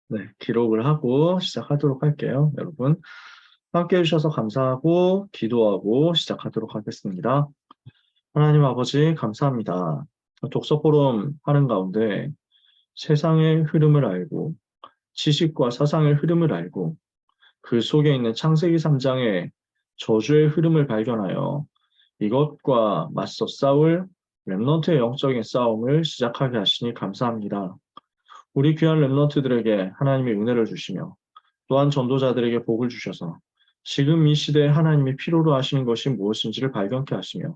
네, 기록을 하고 시작하도록 할게요. 여러분, 함께 해주셔서 감사하고 기도하고 시작하도록 하겠습니다. 하나님 아버지, 감사합니다. 독서 포럼 하는 가운데 세상의 흐름을 알고 지식과 사상의 흐름을 알고 그 속에 있는 창세기 3장의 저주의 흐름을 발견하여 이것과 맞서 싸울 렘넌트의 영적인 싸움을 시작하게 하시니 감사합니다. 우리 귀한 렘넌트들에게 하나님의 은혜를 주시며 또한 전도자들에게 복을 주셔서 지금 이 시대에 하나님이 필요로 하시는 것이 무엇인지를 발견케 하시며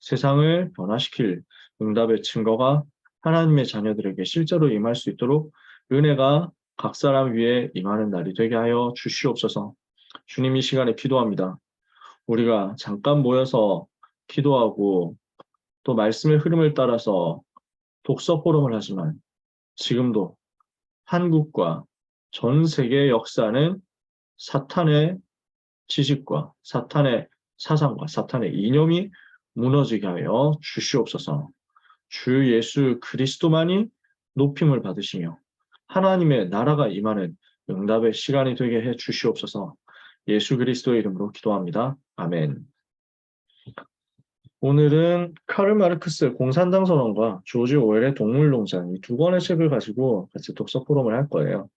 세상을 변화시킬 응답의 증거가 하나님의 자녀들에게 실제로 임할 수 있도록 은혜가 각 사람 위에 임하는 날이 되게 하여 주시옵소서. 주님, 이 시간에 기도합니다. 우리가 잠깐 모여서 기도하고 또 말씀의 흐름을 따라서 독서 포럼을 하지만 지금도 한국과 전 세계의 역사는 사탄의 지식과 사탄의 사상과 사탄의 이념이 무너지게 하여 주시옵소서. 주 예수 그리스도만이 높임을 받으시며 하나님의 나라가 임하는 응답의 시간이 되게 해 주시옵소서. 예수 그리스도의 이름으로 기도합니다. 아멘. 오늘은 카르 마르크스의 공산당 선언과 조지 오웰의 동물농장 이 두 권의 책을 가지고 같이 독서 포럼을 할 거예요.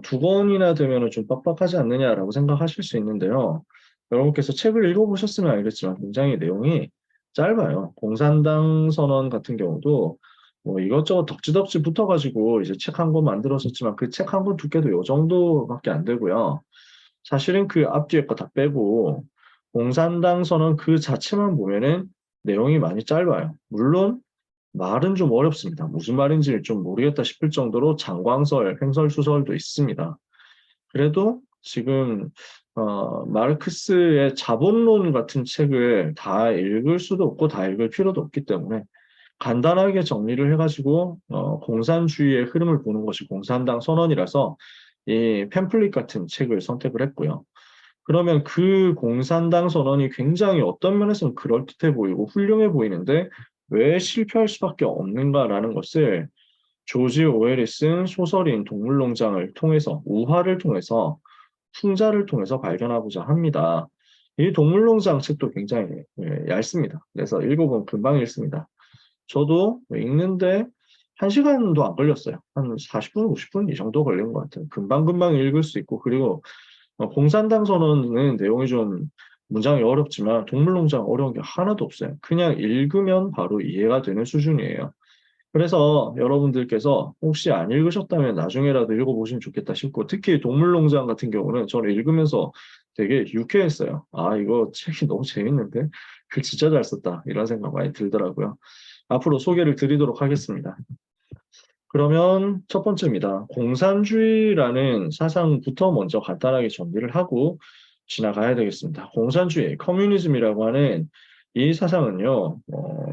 두 권이나 되면 좀 빡빡하지 않느냐라고 생각하실 수 있는데요. 여러분께서 책을 읽어보셨으면 알겠지만 굉장히 내용이 짧아요. 공산당 선언 같은 경우도 뭐 이것저것 덕지덕지 붙어가지고 이제 책 한 권 만들었었지만 그 책 한 권 두께도 요 정도밖에 안 되고요. 사실은 그 앞뒤에 거 다 빼고 공산당 선언 그 자체만 보면은 내용이 많이 짧아요. 물론 말은 좀 어렵습니다. 무슨 말인지 좀 모르겠다 싶을 정도로 장광설, 횡설수설도 있습니다. 그래도 지금 마르크스의 자본론 같은 책을 다 읽을 수도 없고 다 읽을 필요도 없기 때문에 간단하게 정리를 해가지고 공산주의의 흐름을 보는 것이 공산당 선언이라서 이 팸플릿 같은 책을 선택을 했고요. 그러면 그 공산당 선언이 굉장히 어떤 면에서는 그럴듯해 보이고 훌륭해 보이는데 왜 실패할 수밖에 없는가라는 것을 조지 오웰이 쓴 소설인 동물농장을 통해서 우화를 통해서 풍자를 통해서 발견하고자 합니다. 이 동물농장 책도 굉장히 얇습니다. 그래서 읽어보면 금방 읽습니다. 저도 읽는데 1시간도 안 걸렸어요. 한 40분, 50분 이 정도 걸린 것 같아요. 금방금방 읽을 수 있고 그리고 공산당 선언은 내용이 좀 문장이 어렵지만 동물농장 어려운 게 하나도 없어요. 그냥 읽으면 바로 이해가 되는 수준이에요. 그래서 여러분들께서 혹시 안 읽으셨다면 나중에라도 읽어보시면 좋겠다 싶고 특히 동물농장 같은 경우는 저는 읽으면서 되게 유쾌했어요. 아, 이거 책이 너무 재밌는데? 글 진짜 잘 썼다. 이런 생각 많이 들더라고요. 앞으로 소개를 드리도록 하겠습니다. 그러면 첫 번째입니다. 공산주의라는 사상부터 먼저 간단하게 정리를 하고 지나가야 되겠습니다. 공산주의, 커뮤니즘이라고 하는 이 사상은요,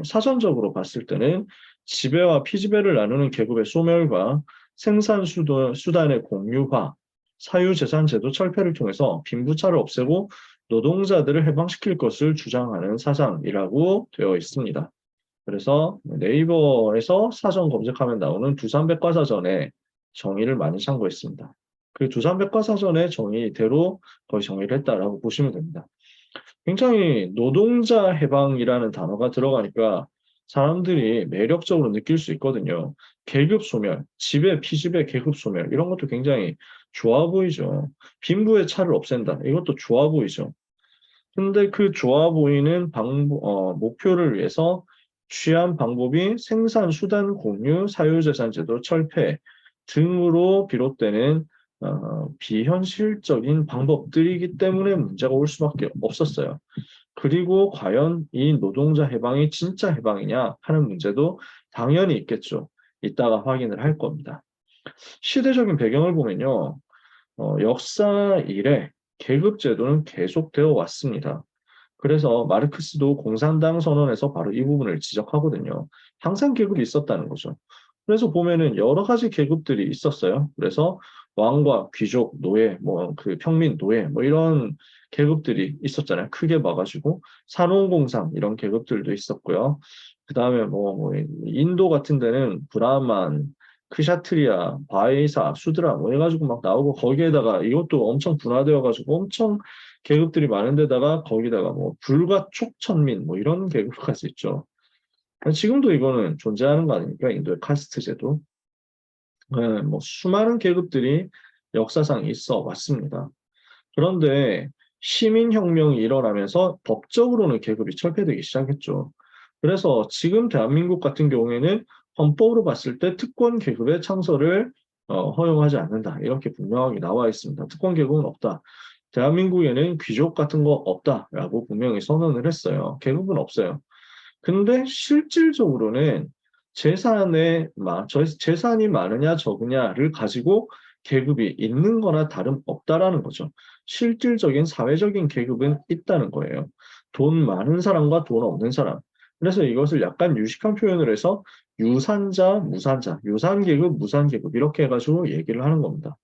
사전적으로 봤을 때는 지배와 피지배를 나누는 계급의 소멸과 생산 수단의 공유화, 사유재산 제도 철폐를 통해서 빈부차를 없애고 노동자들을 해방시킬 것을 주장하는 사상이라고 되어 있습니다. 그래서 네이버에서 사전 검색하면 나오는 두산백과사전에 정의를 많이 참고했습니다. 그 두산백과사전의 정의대로 거의 정의를 했다라고 보시면 됩니다. 굉장히 노동자 해방이라는 단어가 들어가니까 사람들이 매력적으로 느낄 수 있거든요. 계급 소멸, 지배, 피지배, 계급 소멸 이런 것도 굉장히 좋아 보이죠. 빈부의 차를 없앤다. 이것도 좋아 보이죠. 근데 그 좋아 보이는 목표를 위해서 취한 방법이 생산 수단 공유, 사유재산제도 철폐 등으로 비롯되는 비현실적인 방법들이기 때문에 문제가 올 수밖에 없었어요. 그리고 과연 이 노동자 해방이 진짜 해방이냐 하는 문제도 당연히 있겠죠. 이따가 확인을 할 겁니다. 시대적인 배경을 보면요. 역사 이래 계급제도는 계속되어 왔습니다. 그래서 마르크스도 공산당 선언에서 바로 이 부분을 지적하거든요. 항상 계급이 있었다는 거죠. 그래서 보면은 여러 가지 계급들이 있었어요. 그래서 왕과 귀족, 노예, 뭐 그 평민, 노예, 뭐 이런 계급들이 있었잖아요. 크게 봐가지고 산업공상 이런 계급들도 있었고요. 그 다음에 뭐 인도 같은 데는 브라만, 크샤트리아, 바이사, 수드라 뭐 해가지고 막 나오고 거기에다가 이것도 엄청 분화되어가지고 엄청 계급들이 많은데다가 거기다가 뭐 불가촉천민 뭐 이런 계급까지 있죠. 지금도 이거는 존재하는 거 아닙니까? 인도의 카스트 제도. 네, 뭐 수많은 계급들이 역사상 있어 왔습니다. 그런데 시민혁명이 일어나면서 법적으로는 계급이 철폐되기 시작했죠. 그래서 지금 대한민국 같은 경우에는 헌법으로 봤을 때 특권 계급의 창설을 허용하지 않는다. 이렇게 분명하게 나와 있습니다. 특권 계급은 없다. 대한민국에는 귀족 같은 거 없다라고 분명히 선언을 했어요. 계급은 없어요. 근데 실질적으로는 재산이 많으냐 적으냐를 가지고 계급이 있는 거나 다름없다라는 거죠. 실질적인 사회적인 계급은 있다는 거예요. 돈 많은 사람과 돈 없는 사람. 그래서 이것을 약간 유식한 표현을 해서 유산자, 무산자, 유산계급, 무산계급 이렇게 해가지고 얘기를 하는 겁니다.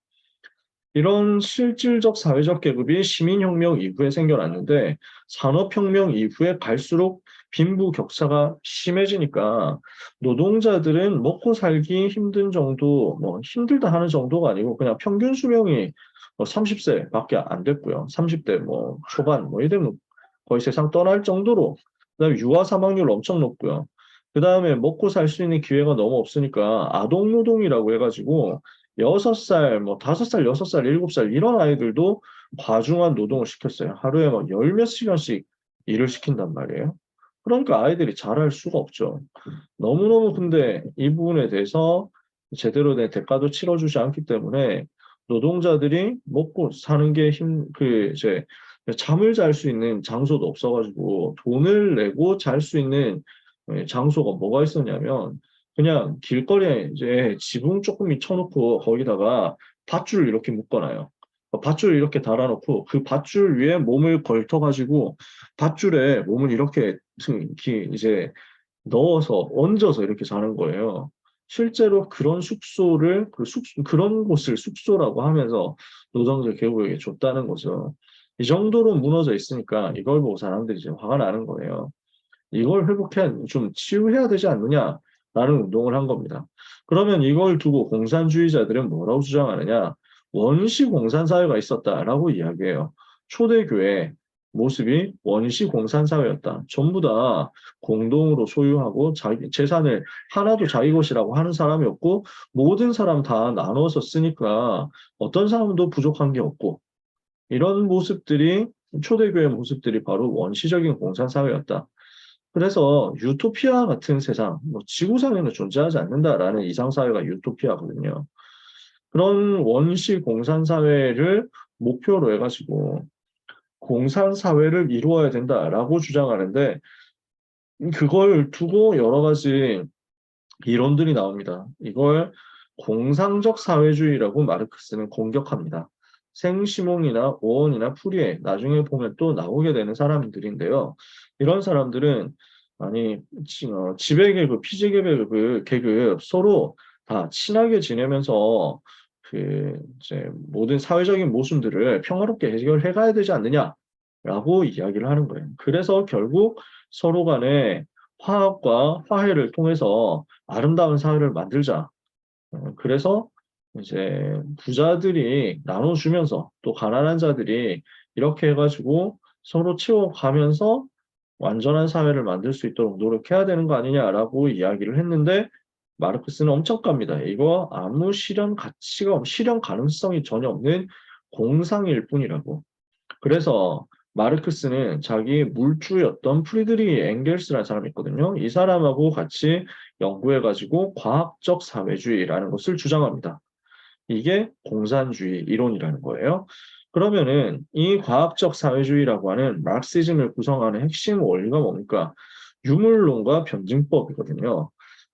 이런 실질적 사회적 계급이 시민혁명 이후에 생겨났는데 산업혁명 이후에 갈수록 빈부격차가 심해지니까 노동자들은 먹고 살기 힘든 정도, 뭐 힘들다 하는 정도가 아니고 그냥 평균 수명이 30세밖에 안 됐고요. 30대 뭐 초반 뭐 이러면 거의 세상 떠날 정도로 그다음에 유아 사망률 엄청 높고요. 그다음에 먹고 살 수 있는 기회가 너무 없으니까 아동 노동이라고 해가지고 6살, 뭐 5살, 6살, 7살 이런 아이들도 과중한 노동을 시켰어요. 하루에 막 열 몇 시간씩 일을 시킨단 말이에요. 그러니까 아이들이 잘할 수가 없죠. 너무너무 근데 이 부분에 대해서 제대로 된 대가도 치러주지 않기 때문에 노동자들이 먹고 사는 게 이제 잠을 잘 수 있는 장소도 없어가지고 돈을 내고 잘 수 있는 장소가 뭐가 있었냐면 그냥 길거리에 이제 지붕 조금 쳐놓고 거기다가 밧줄을 이렇게 묶어놔요. 밧줄을 이렇게 달아놓고 그 밧줄 위에 몸을 걸터가지고 밧줄에 몸을 이렇게 이제 넣어서 얹어서 이렇게 자는 거예요. 실제로 그런 그런 곳을 숙소라고 하면서 노동자 계급에게 줬다는 거죠. 이 정도로 무너져 있으니까 이걸 보고 사람들이 이제 화가 나는 거예요. 이걸 좀 치유해야 되지 않느냐라는 운동을 한 겁니다. 그러면 이걸 두고 공산주의자들은 뭐라고 주장하느냐? 원시 공산사회가 있었다라고 이야기해요. 초대교회 모습이 원시 공산사회였다. 전부 다 공동으로 소유하고 자기 재산을 하나도 자기 것이라고 하는 사람이 없고 모든 사람 다 나눠서 쓰니까 어떤 사람도 부족한 게 없고 이런 모습들이 초대교회 모습들이 바로 원시적인 공산사회였다. 그래서 유토피아 같은 세상, 뭐 지구상에는 존재하지 않는다라는 이상사회가 유토피아거든요. 그런 원시 공산사회를 목표로 해가지고 공산사회를 이루어야 된다라고 주장하는데 그걸 두고 여러 가지 이론들이 나옵니다. 이걸 공상적 사회주의라고 마르크스는 공격합니다. 생시몽이나 오원이나 푸리에 나중에 보면 또 나오게 되는 사람들인데요. 이런 사람들은 아니 지배계급, 피지계급 서로 다 친하게 지내면서 그 이제 모든 사회적인 모순들을 평화롭게 해결해 가야 되지 않느냐라고 이야기를 하는 거예요. 그래서 결국 서로 간에 화합과 화해를 통해서 아름다운 사회를 만들자. 그래서 이제 부자들이 나눠주면서 또 가난한 자들이 이렇게 해가지고 서로 채워가면서 완전한 사회를 만들 수 있도록 노력해야 되는 거 아니냐라고 이야기를 했는데 마르크스는 엄청 깝니다. 이거 아무 실현 가능성이 전혀 없는 공상일 뿐이라고. 그래서 마르크스는 자기 물주였던 프리드리히 엥겔스라는 사람이 있거든요. 이 사람하고 같이 연구해가지고 과학적 사회주의라는 것을 주장합니다. 이게 공산주의 이론이라는 거예요. 그러면은 이 과학적 사회주의라고 하는 마르크시즘을 구성하는 핵심 원리가 뭡니까? 유물론과 변증법이거든요.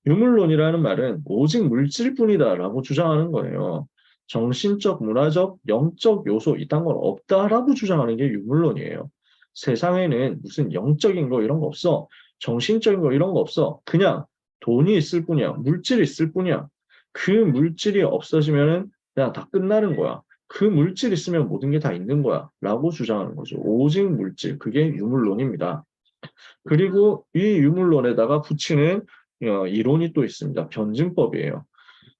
유물론이라는 말은 오직 물질뿐이다라고 주장하는 거예요. 정신적, 문화적, 영적 요소 이딴 건 없다라고 주장하는 게 유물론이에요. 세상에는 무슨 영적인 거 이런 거 없어. 정신적인 거 이런 거 없어. 그냥 돈이 있을 뿐이야. 물질이 있을 뿐이야. 그 물질이 없어지면은 그냥 다 끝나는 거야. 그 물질 있으면 모든 게 다 있는 거야. 라고 주장하는 거죠. 오직 물질. 그게 유물론입니다. 그리고 이 유물론에다가 붙이는 이론이 또 있습니다. 변증법이에요.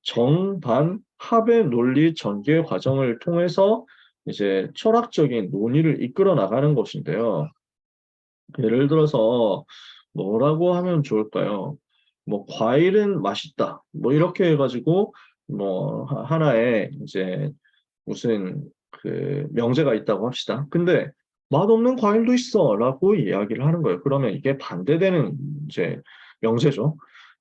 정반합의 논리 전개 과정을 통해서 이제 철학적인 논의를 이끌어 나가는 것인데요. 예를 들어서 뭐라고 하면 좋을까요? 뭐 과일은 맛있다. 뭐 이렇게 해가지고 뭐 하나의 이제 무슨 그 명제가 있다고 합시다. 근데 맛없는 과일도 있어라고 이야기를 하는 거예요. 그러면 이게 반대되는 이제 명제죠.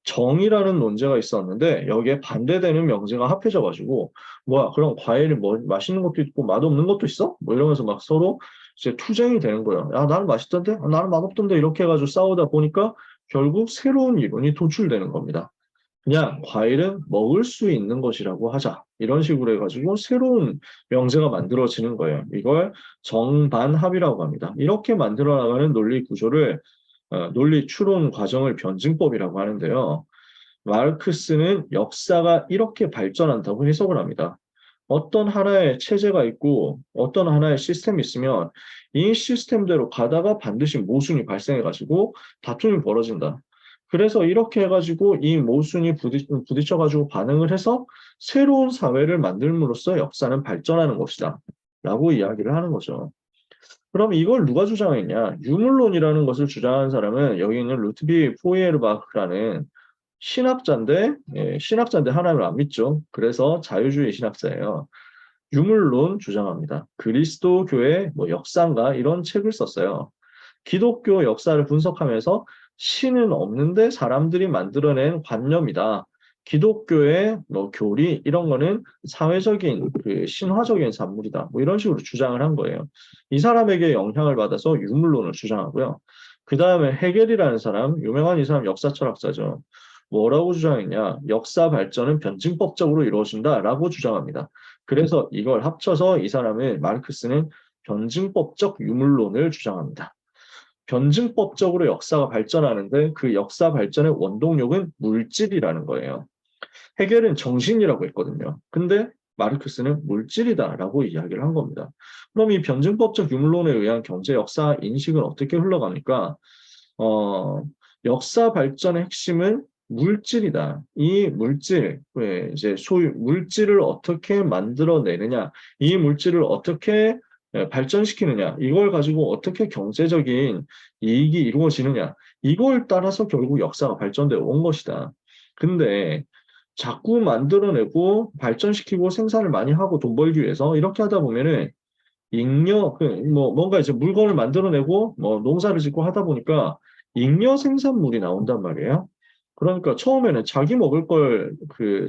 정이라는 논제가 있었는데 여기에 반대되는 명제가 합해져 가지고 뭐야 그럼 과일이 뭐 맛있는 것도 있고 맛없는 것도 있어? 뭐 이러면서 막 서로 이제 투쟁이 되는 거예요. 야 나는 맛있던데, 나는 맛없던데 이렇게 해가지고 싸우다 보니까 결국 새로운 이론이 도출되는 겁니다. 그냥 과일은 먹을 수 있는 것이라고 하자. 이런 식으로 해가지고 새로운 명제가 만들어지는 거예요. 이걸 정반합이라고 합니다. 이렇게 만들어 나가는 논리 구조를 논리 추론 과정을 변증법이라고 하는데요. 마르크스는 역사가 이렇게 발전한다고 해석을 합니다. 어떤 하나의 체제가 있고 어떤 하나의 시스템이 있으면 이 시스템대로 가다가 반드시 모순이 발생해가지고 다툼이 벌어진다. 그래서 이렇게 해가지고 이 모순이 부딪혀가지고 반응을 해서 새로운 사회를 만들므로써 역사는 발전하는 것이다. 라고 이야기를 하는 거죠. 그럼 이걸 누가 주장했냐? 유물론이라는 것을 주장한 사람은 여기 있는 루트비 포이에르바흐라는 신학자인데, 신학자인데 하나님을 안 믿죠. 그래서 자유주의 신학자예요. 유물론 주장합니다. 그리스도 교회 뭐 역사인가 이런 책을 썼어요. 기독교 역사를 분석하면서 신은 없는데 사람들이 만들어낸 관념이다. 기독교의 뭐 교리 이런 거는 사회적인 그 신화적인 산물이다. 뭐 이런 식으로 주장을 한 거예요. 이 사람에게 영향을 받아서 유물론을 주장하고요. 그 다음에 헤겔이라는 사람, 유명한 이 사람 역사 철학자죠. 뭐라고 주장했냐? 역사 발전은 변증법적으로 이루어진다라고 주장합니다. 그래서 이걸 합쳐서 이 사람은 마르크스는 변증법적 유물론을 주장합니다. 변증법적으로 역사가 발전하는데 그 역사 발전의 원동력은 물질이라는 거예요. 헤겔은 정신이라고 했거든요. 근데 마르크스는 물질이다라고 이야기를 한 겁니다. 그럼 이 변증법적 유물론에 의한 경제 역사 인식은 어떻게 흘러갑니까? 어, 역사 발전의 핵심은 물질이다. 이 물질, 이제 소유, 물질을 어떻게 만들어내느냐, 이 물질을 어떻게 발전시키느냐, 이걸 가지고 어떻게 경제적인 이익이 이루어지느냐, 이걸 따라서 결국 역사가 발전되어 온 것이다. 근데 자꾸 만들어내고 발전시키고 생산을 많이 하고 돈 벌기 위해서 이렇게 하다 보면은 잉여, 뭐, 뭔가 이제 물건을 만들어내고, 뭐, 농사를 짓고 하다 보니까 잉여 생산물이 나온단 말이에요. 그러니까 처음에는 자기 먹을 걸,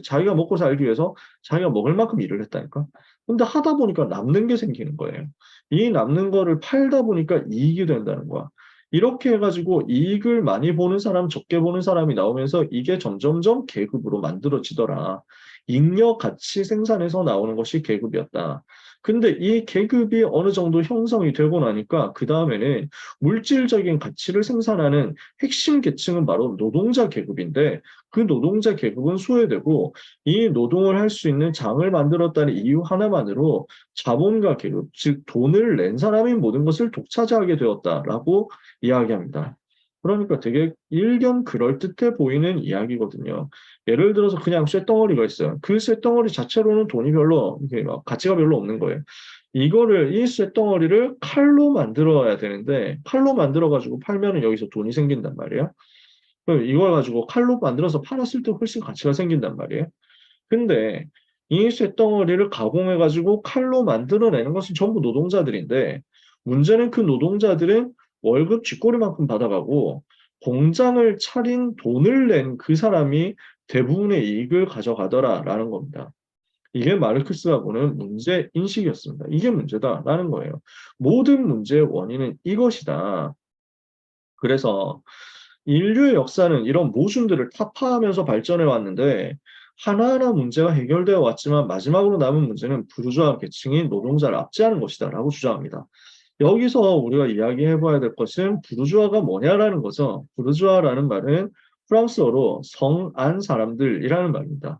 자기가 먹고 살기 위해서 자기가 먹을 만큼 일을 했다니까. 근데 하다 보니까 남는 게 생기는 거예요. 이 남는 거를 팔다 보니까 이익이 된다는 거야. 이렇게 해가지고 이익을 많이 보는 사람, 적게 보는 사람이 나오면서 이게 점점점 계급으로 만들어지더라. 잉여 가치 생산에서 나오는 것이 계급이었다. 근데 이 계급이 어느 정도 형성이 되고 나니까 그 다음에는 물질적인 가치를 생산하는 핵심 계층은 바로 노동자 계급인데 그 노동자 계급은 소외되고 이 노동을 할 수 있는 장을 만들었다는 이유 하나만으로 자본가 계급, 즉 돈을 낸 사람이 모든 것을 독차지하게 되었다라고 이야기합니다. 그러니까 되게 일견 그럴듯해 보이는 이야기거든요. 예를 들어서 그냥 쇳덩어리가 있어요. 그 쇳덩어리 자체로는 돈이 별로, 이게 막 가치가 별로 없는 거예요. 이 쇳덩어리를 칼로 만들어야 되는데, 칼로 만들어가지고 팔면은 여기서 돈이 생긴단 말이에요. 그럼 이걸 가지고 칼로 만들어서 팔았을 때 훨씬 가치가 생긴단 말이에요. 근데 이 쇳덩어리를 가공해가지고 칼로 만들어내는 것은 전부 노동자들인데, 문제는 그 노동자들은 월급 쥐꼬리만큼 받아가고, 공장을 차린 돈을 낸 그 사람이 대부분의 이익을 가져가더라라는 겁니다. 이게 마르크스가 보는 문제 인식이었습니다. 이게 문제다라는 거예요. 모든 문제의 원인은 이것이다. 그래서 인류의 역사는 이런 모순들을 타파하면서 발전해 왔는데 하나하나 문제가 해결되어 왔지만 마지막으로 남은 문제는 부르주아 계층인 노동자를 압제하는 것이다라고 주장합니다. 여기서 우리가 이야기해 봐야 될 것은 부르주아가 뭐냐라는 거죠. 부르주아라는 말은 프랑스어로 성안 사람들이라는 말입니다.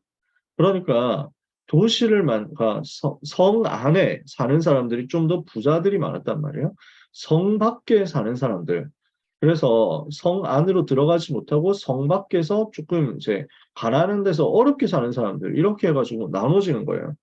그러니까 그러니까 성 안에 사는 사람들이 좀 더 부자들이 많았단 말이에요. 성 밖에 사는 사람들. 그래서 성 안으로 들어가지 못하고 성 밖에서 조금 이제 가난한 데서 어렵게 사는 사람들 이렇게 해가지고 나눠지는 거예요.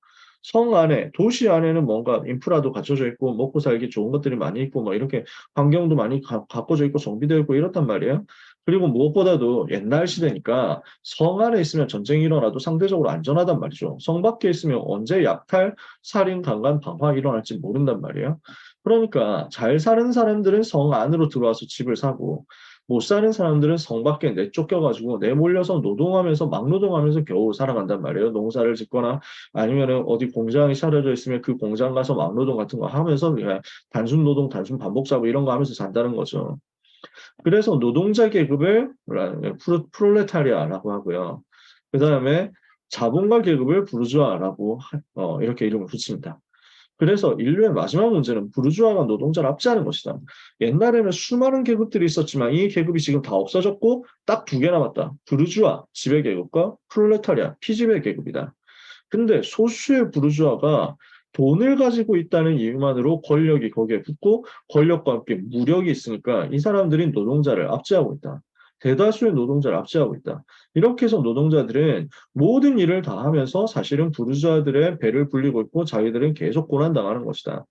성 안에, 도시 안에는 뭔가 인프라도 갖춰져 있고 먹고 살기 좋은 것들이 많이 있고 뭐 이렇게 환경도 많이 가꿔져 있고 정비되어 있고 이렇단 말이에요. 그리고 무엇보다도 옛날 시대니까 성 안에 있으면 전쟁이 일어나도 상대적으로 안전하단 말이죠. 성 밖에 있으면 언제 약탈, 살인, 강간, 방화 일어날지 모른단 말이에요. 그러니까 잘 사는 사람들은 성 안으로 들어와서 집을 사고 못 사는 사람들은 성 밖에 내쫓겨가지고 내몰려서 노동하면서 막노동하면서 겨우 살아간단 말이에요. 농사를 짓거나 아니면은 어디 공장이 차려져 있으면 그 공장 가서 막노동 같은 거 하면서 그냥 단순 노동, 단순 반복 작업 이런 거 하면서 산다는 거죠. 그래서 노동자 계급을 프롤레타리아라고 하고요. 그 다음에 자본가 계급을 부르주아라고 이렇게 이름을 붙입니다. 그래서 인류의 마지막 문제는 부르주아가 노동자를 압제하는 것이다. 옛날에는 수많은 계급들이 있었지만 이 계급이 지금 다 없어졌고 딱 두 개 남았다. 부르주아, 지배 계급과 프롤레타리아, 피지배 계급이다. 근데 소수의 부르주아가 돈을 가지고 있다는 이유만으로 권력이 거기에 붙고 권력과 함께 무력이 있으니까 이 사람들이 노동자를 압제하고 있다. 대다수의 노동자를 압제하고 있다. 이렇게 해서 노동자들은 모든 일을 다 하면서 사실은 부르주아들의 배를 불리고 있고 자기들은 계속 고난당하는 것이다.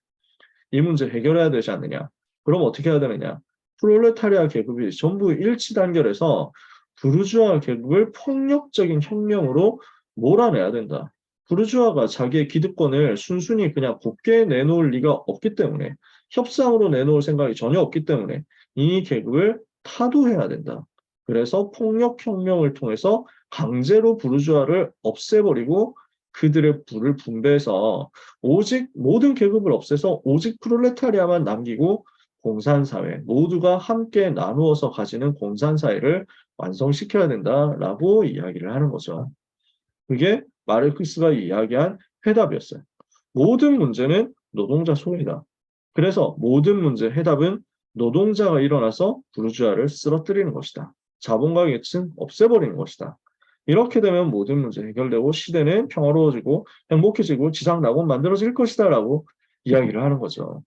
이 문제 해결해야 되지 않느냐. 그럼 어떻게 해야 되느냐. 프롤레타리아 계급이 전부 일치 단결해서 부르주아 계급을 폭력적인 혁명으로 몰아내야 된다. 부르주아가 자기의 기득권을 순순히 그냥 곱게 내놓을 리가 없기 때문에 협상으로 내놓을 생각이 전혀 없기 때문에 이 계급을 타도해야 된다. 그래서 폭력혁명을 통해서 강제로 부르주아를 없애버리고 그들의 부를 분배해서 오직 모든 계급을 없애서 오직 프롤레타리아만 남기고 공산사회, 모두가 함께 나누어서 가지는 공산사회를 완성시켜야 된다라고 이야기를 하는 거죠. 그게 마르크스가 이야기한 해답이었어요. 모든 문제는 노동자 소외다. 그래서 모든 문제 해답은 노동자가 일어나서 부르주아를 쓰러뜨리는 것이다. 자본가 계층 없애버리는 것이다. 이렇게 되면 모든 문제 해결되고 시대는 평화로워지고 행복해지고 지상낙원 만들어질 것이다라고 이야기를 하는 거죠.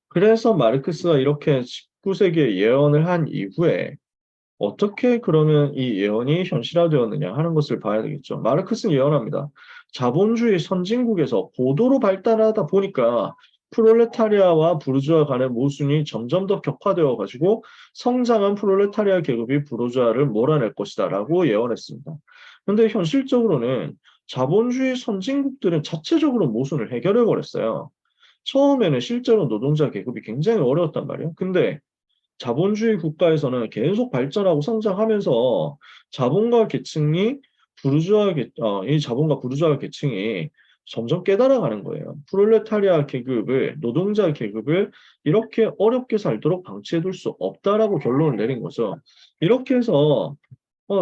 그래서 마르크스가 이렇게 19세기에 예언을 한 이후에 어떻게 그러면 이 예언이 현실화되었느냐 하는 것을 봐야 되겠죠. 마르크스는 예언합니다. 자본주의 선진국에서 고도로 발달하다 보니까 프롤레타리아와 부르주아 간의 모순이 점점 더 격화되어 가지고 성장한 프롤레타리아 계급이 부르주아를 몰아낼 것이다라고 예언했습니다. 그런데 현실적으로는 자본주의 선진국들은 자체적으로 모순을 해결해 버렸어요. 처음에는 실제로 노동자 계급이 굉장히 어려웠단 말이에요. 근데 자본주의 국가에서는 계속 발전하고 성장하면서 자본가 계층이 이 자본가 부르주아 계층이 점점 깨달아가는 거예요. 프롤레타리아 계급을, 노동자 계급을 이렇게 어렵게 살도록 방치해둘 수 없다라고 결론을 내린 거죠. 이렇게 해서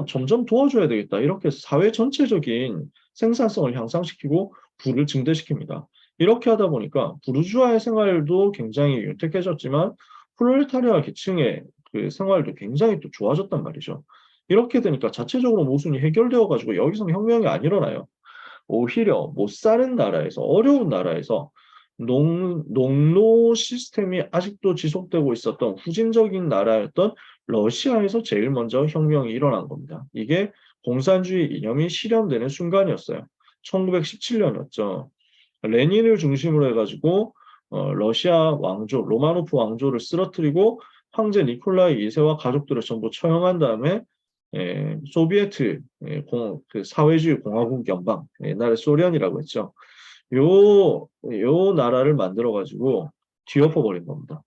점점 도와줘야 되겠다. 이렇게 해서 사회 전체적인 생산성을 향상시키고 부를 증대시킵니다. 이렇게 하다 보니까 부르주아의 생활도 굉장히 윤택해졌지만 프롤레타리아 계층의 그 생활도 굉장히 또 좋아졌단 말이죠. 이렇게 되니까 자체적으로 모순이 해결되어 가지고 여기서는 혁명이 안 일어나요. 오히려 못 사는 나라에서 어려운 나라에서 농노 시스템이 아직도 지속되고 있었던 후진적인 나라였던 러시아에서 제일 먼저 혁명이 일어난 겁니다. 이게 공산주의 이념이 실현되는 순간이었어요. 1917년이었죠. 레닌을 중심으로 해가지고 러시아 왕조, 로마노프 왕조를 쓰러뜨리고 황제 니콜라이 2세와 가족들을 전부 처형한 다음에 소비에트 그 사회주의 공화국 연방, 옛날에 소련이라고 했죠. 요 나라를 만들어 가지고 뒤엎어 버린 겁니다.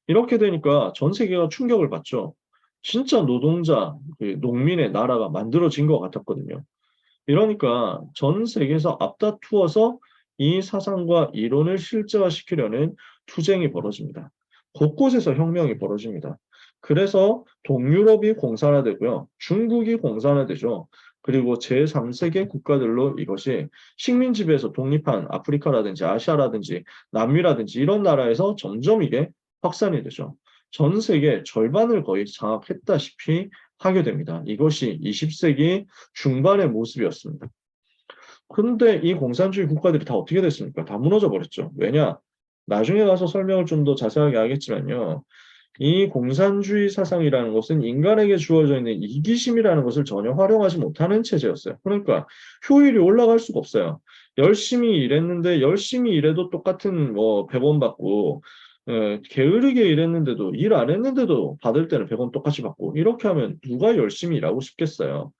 이렇게 되니까 전 세계가 충격을 받죠. 진짜 노동자, 그 농민의 나라가 만들어진 것 같았거든요. 이러니까 전 세계에서 앞다투어서 이 사상과 이론을 실제화시키려는 투쟁이 벌어집니다. 곳곳에서 혁명이 벌어집니다. 그래서 동유럽이 공산화되고요. 중국이 공산화되죠. 그리고 제3세계 국가들로 이것이 식민 지배에서 독립한 아프리카라든지 아시아라든지 남미라든지 이런 나라에서 점점 이게 확산이 되죠. 전 세계 절반을 거의 장악했다시피 하게 됩니다. 이것이 20세기 중반의 모습이었습니다. 그런데 이 공산주의 국가들이 다 어떻게 됐습니까? 다 무너져 버렸죠. 왜냐? 나중에 가서 설명을 좀 더 자세하게 하겠지만요. 이 공산주의 사상이라는 것은 인간에게 주어져 있는 이기심이라는 것을 전혀 활용하지 못하는 체제였어요. 그러니까 효율이 올라갈 수가 없어요. 열심히 일했는데 열심히 일해도 똑같은 뭐 100원 받고 게으르게 일했는데도 일 안 했는데도 받을 때는 100원 똑같이 받고 이렇게 하면 누가 열심히 일하고 싶겠어요.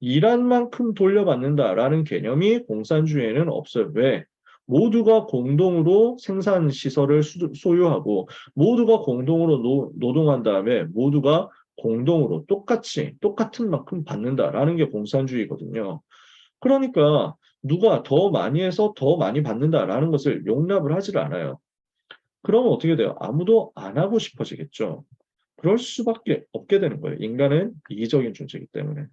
일한 만큼 돌려받는다라는 개념이 공산주의에는 없어요. 왜? 모두가 공동으로 생산 시설을 소유하고 모두가 공동으로 노동한 다음에 모두가 공동으로 똑같은 만큼 받는다라는 게 공산주의거든요. 그러니까 누가 더 많이 해서 더 많이 받는다라는 것을 용납을 하지를 않아요. 그러면 어떻게 돼요? 아무도 안 하고 싶어지겠죠. 그럴 수밖에 없게 되는 거예요. 인간은 이기적인 존재이기 때문에.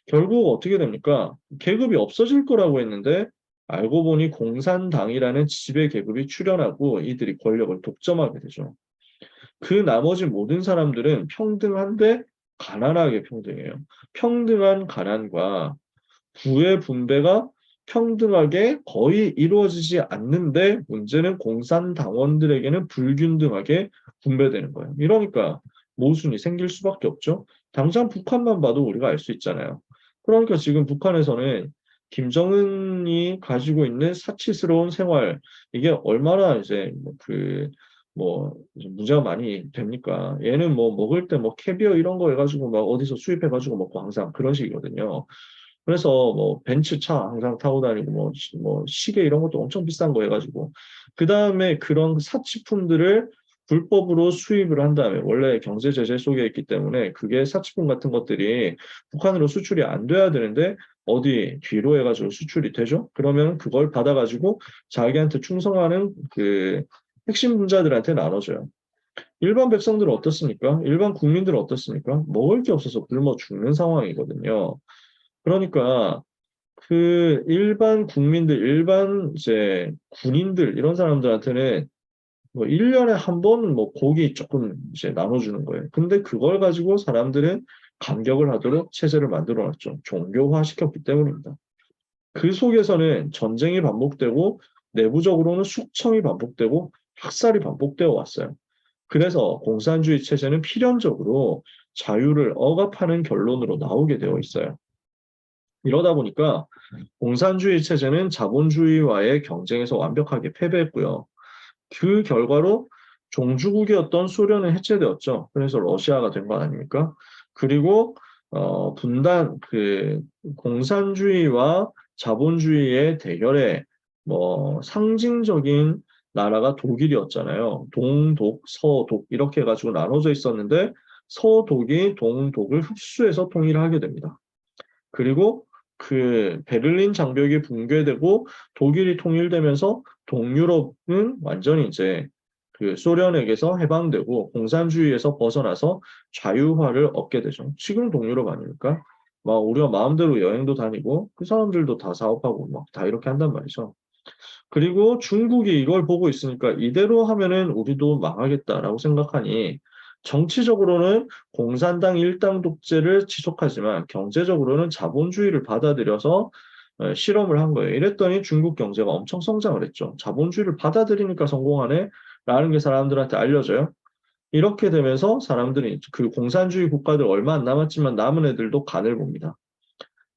결국 어떻게 됩니까? 계급이 없어질 거라고 했는데 알고 보니 공산당이라는 지배 계급이 출현하고 이들이 권력을 독점하게 되죠. 그 나머지 모든 사람들은 평등한데 가난하게 평등해요. 평등한 가난과 부의 분배가 평등하게 거의 이루어지지 않는데 문제는 공산당원들에게는 불균등하게 분배되는 거예요. 이러니까 모순이 생길 수밖에 없죠. 당장 북한만 봐도 우리가 알 수 있잖아요. 그러니까 지금 북한에서는 김정은이 가지고 있는 사치스러운 생활, 이게 얼마나 이제 뭐 문제가 많이 됩니까? 얘는 뭐 먹을 때 뭐 캐비어 이런 거 해가지고 막 어디서 수입해가지고 먹고 항상 그런 식이거든요. 그래서 뭐 벤츠차 항상 타고 다니고 뭐 시계 이런 것도 엄청 비싼 거 해가지고 그 다음에 그런 사치품들을 불법으로 수입을 한 다음에 원래 경제 제재 속에 있기 때문에 그게 사치품 같은 것들이 북한으로 수출이 안 돼야 되는데 어디 뒤로 해가지고 수출이 되죠? 그러면 그걸 받아가지고 자기한테 충성하는 그 핵심 분자들한테 나눠줘요. 일반 백성들은 어떻습니까? 일반 국민들은 어떻습니까? 먹을 게 없어서 굶어 죽는 상황이거든요. 그러니까 그 일반 국민들, 일반 이제 군인들 이런 사람들한테는 뭐 1년에 한 번 뭐 고기 조금 이제 나눠주는 거예요. 근데 그걸 가지고 사람들은 감격을 하도록 체제를 만들어 놨죠. 종교화 시켰기 때문입니다. 그 속에서는 전쟁이 반복되고 내부적으로는 숙청이 반복되고 학살이 반복되어 왔어요. 그래서 공산주의 체제는 필연적으로 자유를 억압하는 결론으로 나오게 되어 있어요. 이러다 보니까 공산주의 체제는 자본주의와의 경쟁에서 완벽하게 패배했고요. 그 결과로 종주국이었던 소련은 해체되었죠. 그래서 러시아가 된 거 아닙니까? 그리고 분단 공산주의와 자본주의의 대결에 뭐 상징적인 나라가 독일이었잖아요. 동독, 서독 이렇게 해가지고 나눠져 있었는데 서독이 동독을 흡수해서 통일하게 됩니다. 그리고 그 베를린 장벽이 붕괴되고 독일이 통일되면서 동유럽은 완전히 이제 그 소련에게서 해방되고 공산주의에서 벗어나서 자유화를 얻게 되죠. 지금 동유럽 아닙니까? 막 우리가 마음대로 여행도 다니고 그 사람들도 다 사업하고 막 다 이렇게 한단 말이죠. 그리고 중국이 이걸 보고 있으니까 이대로 하면은 우리도 망하겠다라고 생각하니 정치적으로는 공산당 일당 독재를 지속하지만 경제적으로는 자본주의를 받아들여서 실험을 한 거예요. 이랬더니 중국 경제가 엄청 성장을 했죠. 자본주의를 받아들이니까 성공하네? 라는 게 사람들한테 알려져요. 이렇게 되면서 사람들이 그 공산주의 국가들 얼마 안 남았지만 남은 애들도 간을 봅니다.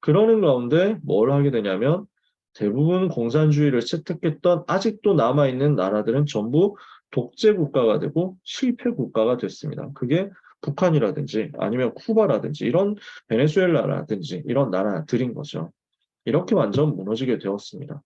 그러는 가운데 뭘 하게 되냐면 대부분 공산주의를 채택했던 아직도 남아있는 나라들은 전부 독재 국가가 되고 실패 국가가 됐습니다. 그게 북한이라든지 아니면 쿠바라든지 이런 베네수엘라라든지 이런 나라들인 거죠. 이렇게 완전 무너지게 되었습니다.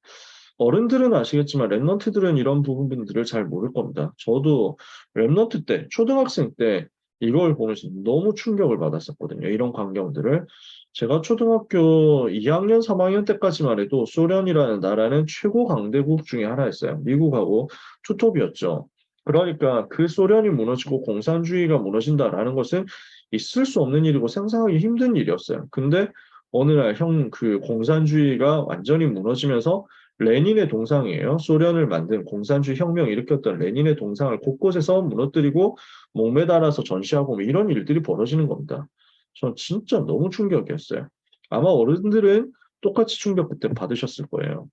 어른들은 아시겠지만 랩런트들은 이런 부분들을 잘 모를 겁니다. 저도 랩런트 때, 초등학생 때 이걸 보면서 너무 충격을 받았었거든요. 이런 광경들을. 제가 초등학교 2학년, 3학년 때까지만 해도 소련이라는 나라는 최고 강대국 중에 하나였어요. 미국하고 투톱이었죠. 그러니까 그 소련이 무너지고 공산주의가 무너진다라는 것은 있을 수 없는 일이고 상상하기 힘든 일이었어요. 근데 어느 날 그 공산주의가 완전히 무너지면서 레닌의 동상이에요. 소련을 만든 공산주의 혁명을 일으켰던 레닌의 동상을 곳곳에서 무너뜨리고 목매달아서 전시하고 뭐 이런 일들이 벌어지는 겁니다. 전 진짜 너무 충격이었어요. 아마 어른들은 똑같이 충격 그때 받으셨을 거예요.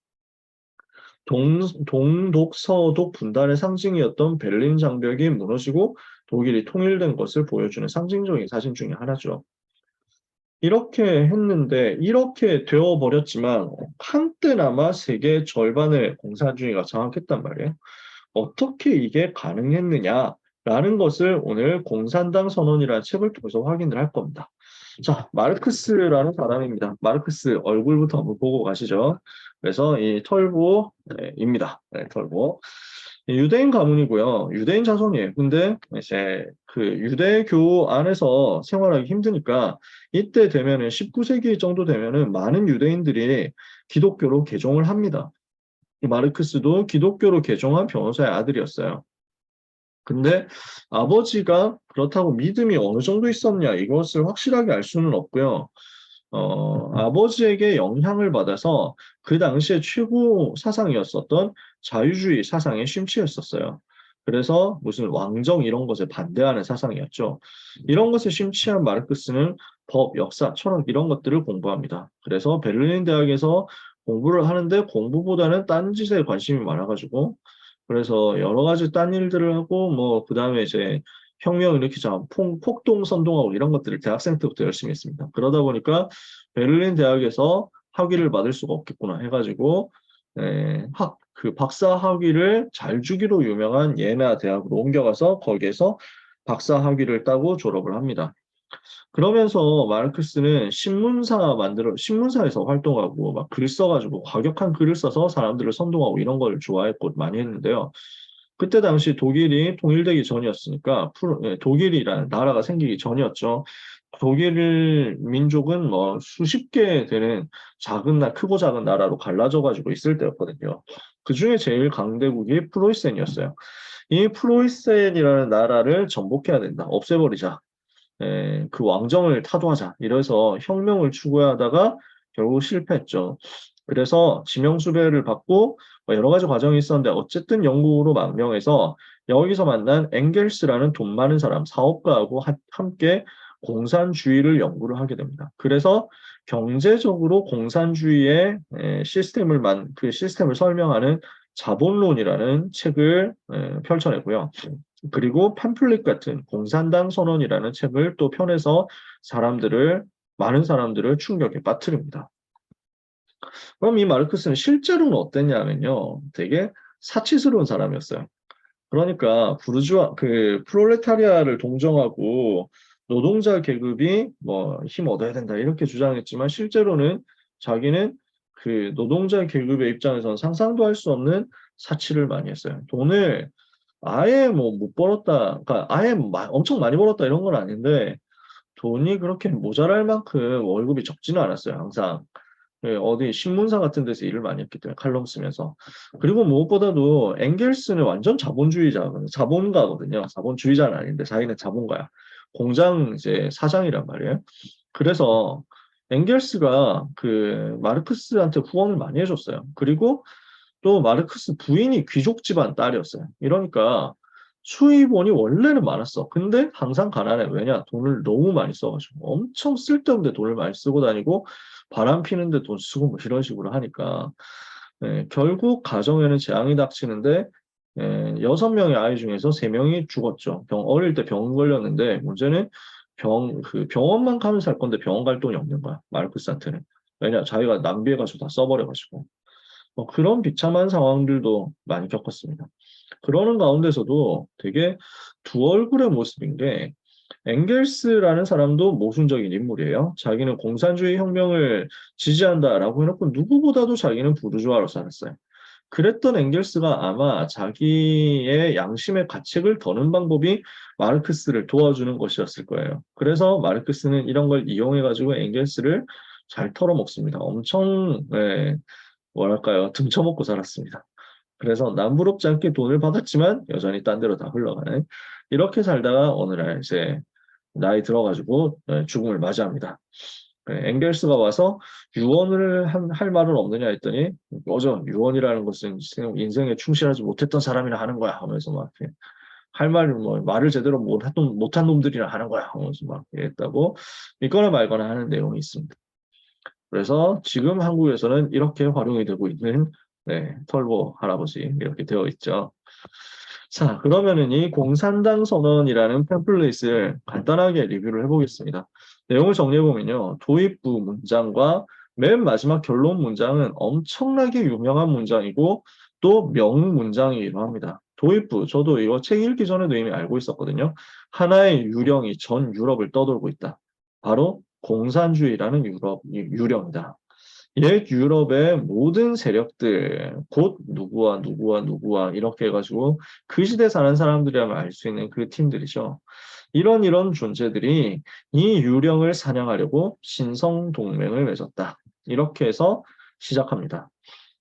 동독, 서독 분단의 상징이었던 베를린 장벽이 무너지고 독일이 통일된 것을 보여주는 상징적인 사진 중에 하나죠. 이렇게 했는데 이렇게 되어버렸지만 한때나마 세계 절반을 공산주의가 장악했단 말이에요. 어떻게 이게 가능했느냐라는 것을 오늘 공산당 선언이라는 책을 통해서 확인을 할 겁니다. 자, 마르크스라는 사람입니다. 마르크스 얼굴부터 한번 보고 가시죠. 그래서 이 털보입니다. 네, 털보. 유대인 가문이고요. 유대인 자손이에요. 근데 이제 그 유대교 안에서 생활하기 힘드니까 이때 되면은 19세기 정도 되면은 많은 유대인들이 기독교로 개종을 합니다. 이 마르크스도 기독교로 개종한 변호사의 아들이었어요. 근데 아버지가 그렇다고 믿음이 어느 정도 있었냐 이것을 확실하게 알 수는 없고요. 아버지에게 영향을 받아서 그 당시에 최고 사상이었었던 자유주의 사상에 심취했었어요. 그래서 무슨 왕정 이런 것에 반대하는 사상이었죠. 이런 것에 심취한 마르크스는 법, 역사, 철학 이런 것들을 공부합니다. 그래서 베를린 대학에서 공부를 하는데 공부보다는 딴짓에 관심이 많아가지고 그래서 여러 가지 딴 일들을 하고 뭐 그다음에 이제 혁명 일으키자 폭동 선동하고 이런 것들을 대학생 때부터 열심히 했습니다. 그러다 보니까 베를린 대학에서 학위를 받을 수가 없겠구나 해가지고 그 박사 학위를 잘 주기로 유명한 예나 대학으로 옮겨가서 거기에서 박사 학위를 따고 졸업을 합니다. 그러면서 마르크스는 신문사에서 활동하고 막 글 써가지고 과격한 글을 써서 사람들을 선동하고 이런 걸 좋아했고 많이 했는데요. 그때 당시 독일이 통일되기 전이었으니까 독일이라는 나라가 생기기 전이었죠. 독일 민족은 뭐 수십 개 되는 크고 작은 나라로 갈라져 가지고 있을 때였거든요. 그 중에 제일 강대국이 프로이센이었어요. 이 프로이센이라는 나라를 정복해야 된다. 없애버리자. 그 왕정을 타도하자. 이래서 혁명을 추구하다가 결국 실패했죠. 그래서 지명수배를 받고 뭐 여러 가지 과정이 있었는데 어쨌든 영국으로 망명해서 여기서 만난 엥겔스라는 돈 많은 사람, 사업가하고 함께 공산주의를 연구를 하게 됩니다. 그래서 경제적으로 공산주의의 그 시스템을 설명하는 자본론이라는 책을 펼쳐내고요. 그리고 팸플릿 같은 공산당 선언이라는 책을 또 펴내서 많은 사람들을 충격에 빠뜨립니다. 그럼 이 마르크스는 실제로는 어땠냐면요. 되게 사치스러운 사람이었어요. 그러니까 프롤레타리아를 동정하고 노동자 계급이 뭐 힘 얻어야 된다 이렇게 주장했지만 실제로는 자기는 그 노동자 계급의 입장에서는 상상도 할 수 없는 사치를 많이 했어요. 돈을 아예 뭐 못 벌었다, 그러니까 아예 엄청 많이 벌었다 이런 건 아닌데 돈이 그렇게 모자랄 만큼 월급이 적지는 않았어요. 항상. 어디 신문사 같은 데서 일을 많이 했기 때문에 칼럼 쓰면서. 그리고 무엇보다도 엥겔스는 완전 자본가거든요. 자본주의자는 아닌데 자기는 자본가야. 공장 이제 사장이란 말이에요. 그래서 엥겔스가 그 마르크스한테 후원을 많이 해줬어요. 그리고 또 마르크스 부인이 귀족 집안 딸이었어요. 이러니까 수입원이 원래는 많았어. 근데 항상 가난해. 왜냐? 돈을 너무 많이 써가지고. 엄청 쓸데없는데 돈을 많이 쓰고 다니고 바람 피는데 돈 쓰고 뭐 이런 식으로 하니까 결국 가정에는 재앙이 닥치는데 6명의 아이 중에서 3명이 죽었죠. 어릴 때 병 걸렸는데 문제는 그 병원만 가면 살 건데 병원 갈 돈이 없는 거야. 마르크스한테는. 왜냐? 자기가 낭비해가지고 다 써버려가지고. 그런 비참한 상황들도 많이 겪었습니다. 그러는 가운데서도 되게 두 얼굴의 모습인 게 엥겔스라는 사람도 모순적인 인물이에요. 자기는 공산주의 혁명을 지지한다라고 해놓고 누구보다도 자기는 부르주아로 살았어요. 그랬던 엥겔스가 아마 자기의 양심의 가책을 더는 방법이 마르크스를 도와주는 것이었을 거예요. 그래서 마르크스는 이런 걸 이용해가지고 엥겔스를 잘 털어먹습니다. 엄청 뭐랄까요 등쳐먹고 살았습니다. 그래서 남부럽지 않게 돈을 받았지만 여전히 딴 데로 다 흘러가는 이렇게 살다가 어느 날 이제 나이 들어가지고 죽음을 맞이합니다. 엥겔스가 와서 유언을 할 말은 없느냐 했더니 어저 유언이라는 것은 인생에 충실하지 못했던 사람이라 하는 거야 하면서 막 할 말을 뭐 말을 제대로 못한 놈들이라 하는 거야 하면서 막 이랬다고 믿거나 말거나 하는 내용이 있습니다. 그래서 지금 한국에서는 이렇게 활용이 되고 있는 털보 할아버지 이렇게 되어 있죠. 자, 그러면은 이 공산당 선언이라는 팸플릿을 간단하게 리뷰를 해보겠습니다. 내용을 정리해보면요. 도입부 문장과 맨 마지막 결론 문장은 엄청나게 유명한 문장이고 또 명문장이기도 합니다. 도입부, 저도 이거 책 읽기 전에도 이미 알고 있었거든요. 하나의 유령이 전 유럽을 떠돌고 있다. 바로 공산주의라는 유령이다. 옛 유럽의 모든 세력들, 곧 누구와 누구와 누구와 이렇게 해가지고 그 시대 사는 사람들이라면 알 수 있는 그 팀들이죠. 이런 존재들이 이 유령을 사냥하려고 신성동맹을 맺었다. 이렇게 해서 시작합니다.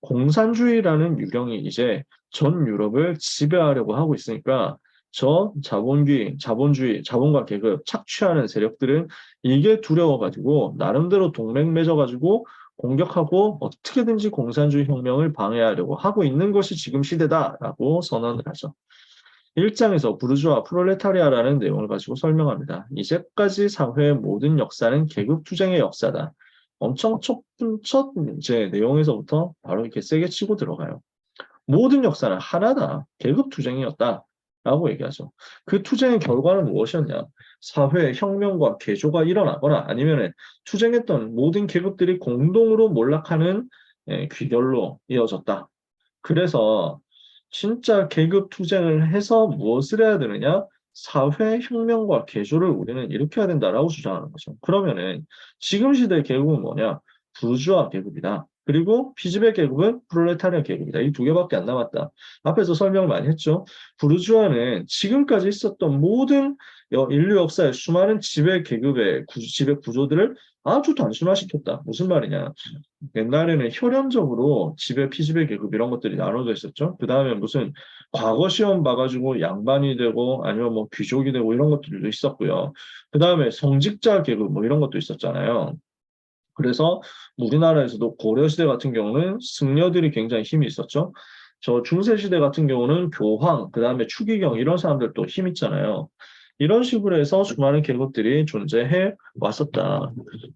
공산주의라는 유령이 이제 전 유럽을 지배하려고 하고 있으니까 저 자본주의, 자본과 계급 착취하는 세력들은 이게 두려워가지고 나름대로 동맹 맺어가지고 공격하고 어떻게든지 공산주의 혁명을 방해하려고 하고 있는 것이 지금 시대다라고 선언을 하죠. 1장에서 부르주아 프롤레타리아라는 내용을 가지고 설명합니다. 이제까지 사회의 모든 역사는 계급투쟁의 역사다. 엄청 첫 이제 내용에서부터 바로 이렇게 세게 치고 들어가요. 모든 역사는 하나다. 계급투쟁이었다라고 얘기하죠. 그 투쟁의 결과는 무엇이었냐? 사회의 혁명과 개조가 일어나거나 아니면 투쟁했던 모든 계급들이 공동으로 몰락하는 귀결로 이어졌다. 그래서 진짜 계급 투쟁을 해서 무엇을 해야 되느냐? 사회 혁명과 개조를 우리는 일으켜야 된다라고 주장하는 거죠. 그러면은 지금 시대의 계급은 뭐냐? 부르주아 계급이다. 그리고 피지배 계급은 프롤레타리아 계급이다. 이 두 개밖에 안 남았다. 앞에서 설명 많이 했죠. 부르주아는 지금까지 있었던 모든 인류 역사의 수많은 지배 계급의 지배 구조들을 아주 단순화시켰다. 무슨 말이냐? 옛날에는 혈연적으로 지배, 피지배 계급 이런 것들이 나눠져 있었죠. 그 다음에 무슨 과거 시험 봐가지고 양반이 되고 아니면 뭐 귀족이 되고 이런 것들도 있었고요. 그 다음에 성직자 계급 뭐 이런 것도 있었잖아요. 그래서 우리나라에서도 고려시대 같은 경우는 승려들이 굉장히 힘이 있었죠. 저 중세시대 같은 경우는 교황, 그 다음에 추기경 이런 사람들도 힘 있잖아요. 이런 식으로 해서 수많은 계급들이 존재해 왔었다.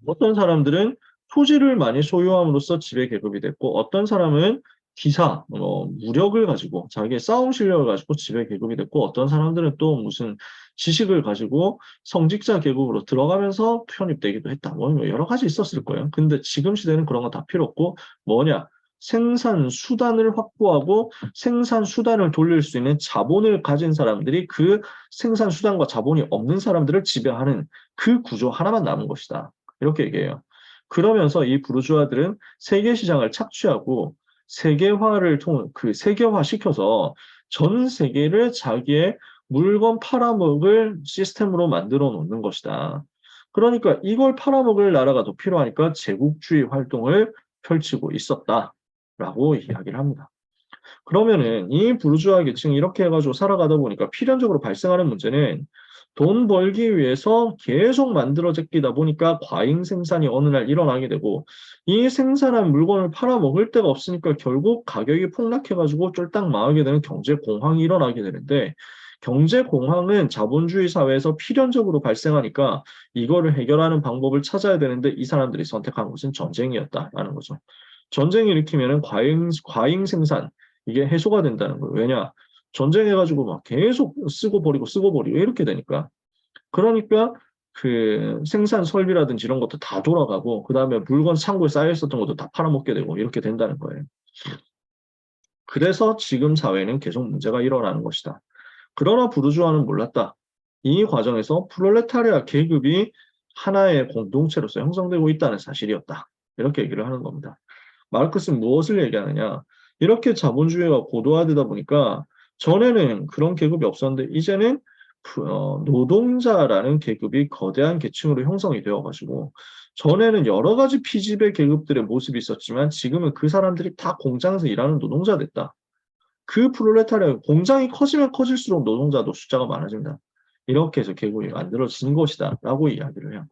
어떤 사람들은 토지를 많이 소유함으로써 지배 계급이 됐고, 어떤 사람은 기사, 무력을 가지고 자기의 싸움 실력을 가지고 지배 계급이 됐고, 어떤 사람들은 또 무슨 지식을 가지고 성직자 계급으로 들어가면서 편입되기도 했다. 뭐 여러 가지 있었을 거예요. 근데 지금 시대는 그런 거 다 필요 없고 뭐냐? 생산 수단을 확보하고 생산 수단을 돌릴 수 있는 자본을 가진 사람들이 그 생산 수단과 자본이 없는 사람들을 지배하는 그 구조 하나만 남은 것이다. 이렇게 얘기해요. 그러면서 이 부르주아들은 세계 시장을 착취하고 세계화 시켜서 전 세계를 자기의 물건 팔아먹을 시스템으로 만들어 놓는 것이다. 그러니까 이걸 팔아먹을 나라가 더 필요하니까 제국주의 활동을 펼치고 있었다라고 이야기를 합니다. 그러면은 이 부르주아 계층이 이렇게 해가지고 살아가다 보니까 필연적으로 발생하는 문제는 돈 벌기 위해서 계속 만들어 제끼다 보니까 과잉 생산이 어느 날 일어나게 되고 이 생산한 물건을 팔아먹을 데가 없으니까 결국 가격이 폭락해가지고 쫄딱 망하게 되는 경제 공황이 일어나게 되는데 경제 공황은 자본주의 사회에서 필연적으로 발생하니까 이거를 해결하는 방법을 찾아야 되는데 이 사람들이 선택한 것은 전쟁이었다라는 거죠. 전쟁을 일으키면은 과잉 생산 이게 해소가 된다는 거예요. 왜냐? 전쟁해가지고 막 계속 쓰고 버리고 이렇게 되니까. 그러니까 그 생산 설비라든지 이런 것도 다 돌아가고 그 다음에 물건 창고에 쌓여 있었던 것도 다 팔아먹게 되고 이렇게 된다는 거예요. 그래서 지금 사회는 계속 문제가 일어나는 것이다. 그러나 부르주아는 몰랐다. 이 과정에서 프롤레타리아 계급이 하나의 공동체로서 형성되고 있다는 사실이었다. 이렇게 얘기를 하는 겁니다. 마르크스는 무엇을 얘기하느냐? 이렇게 자본주의가 고도화되다 보니까 전에는 그런 계급이 없었는데 이제는 노동자라는 계급이 거대한 계층으로 형성이 되어가지고 전에는 여러 가지 피지배 계급들의 모습이 있었지만 지금은 그 사람들이 다 공장에서 일하는 노동자 됐다. 그 프롤레타리아 공장이 커지면 커질수록 노동자도 숫자가 많아집니다. 이렇게 해서 계급이 만들어진 것이다라고 이야기를 해요.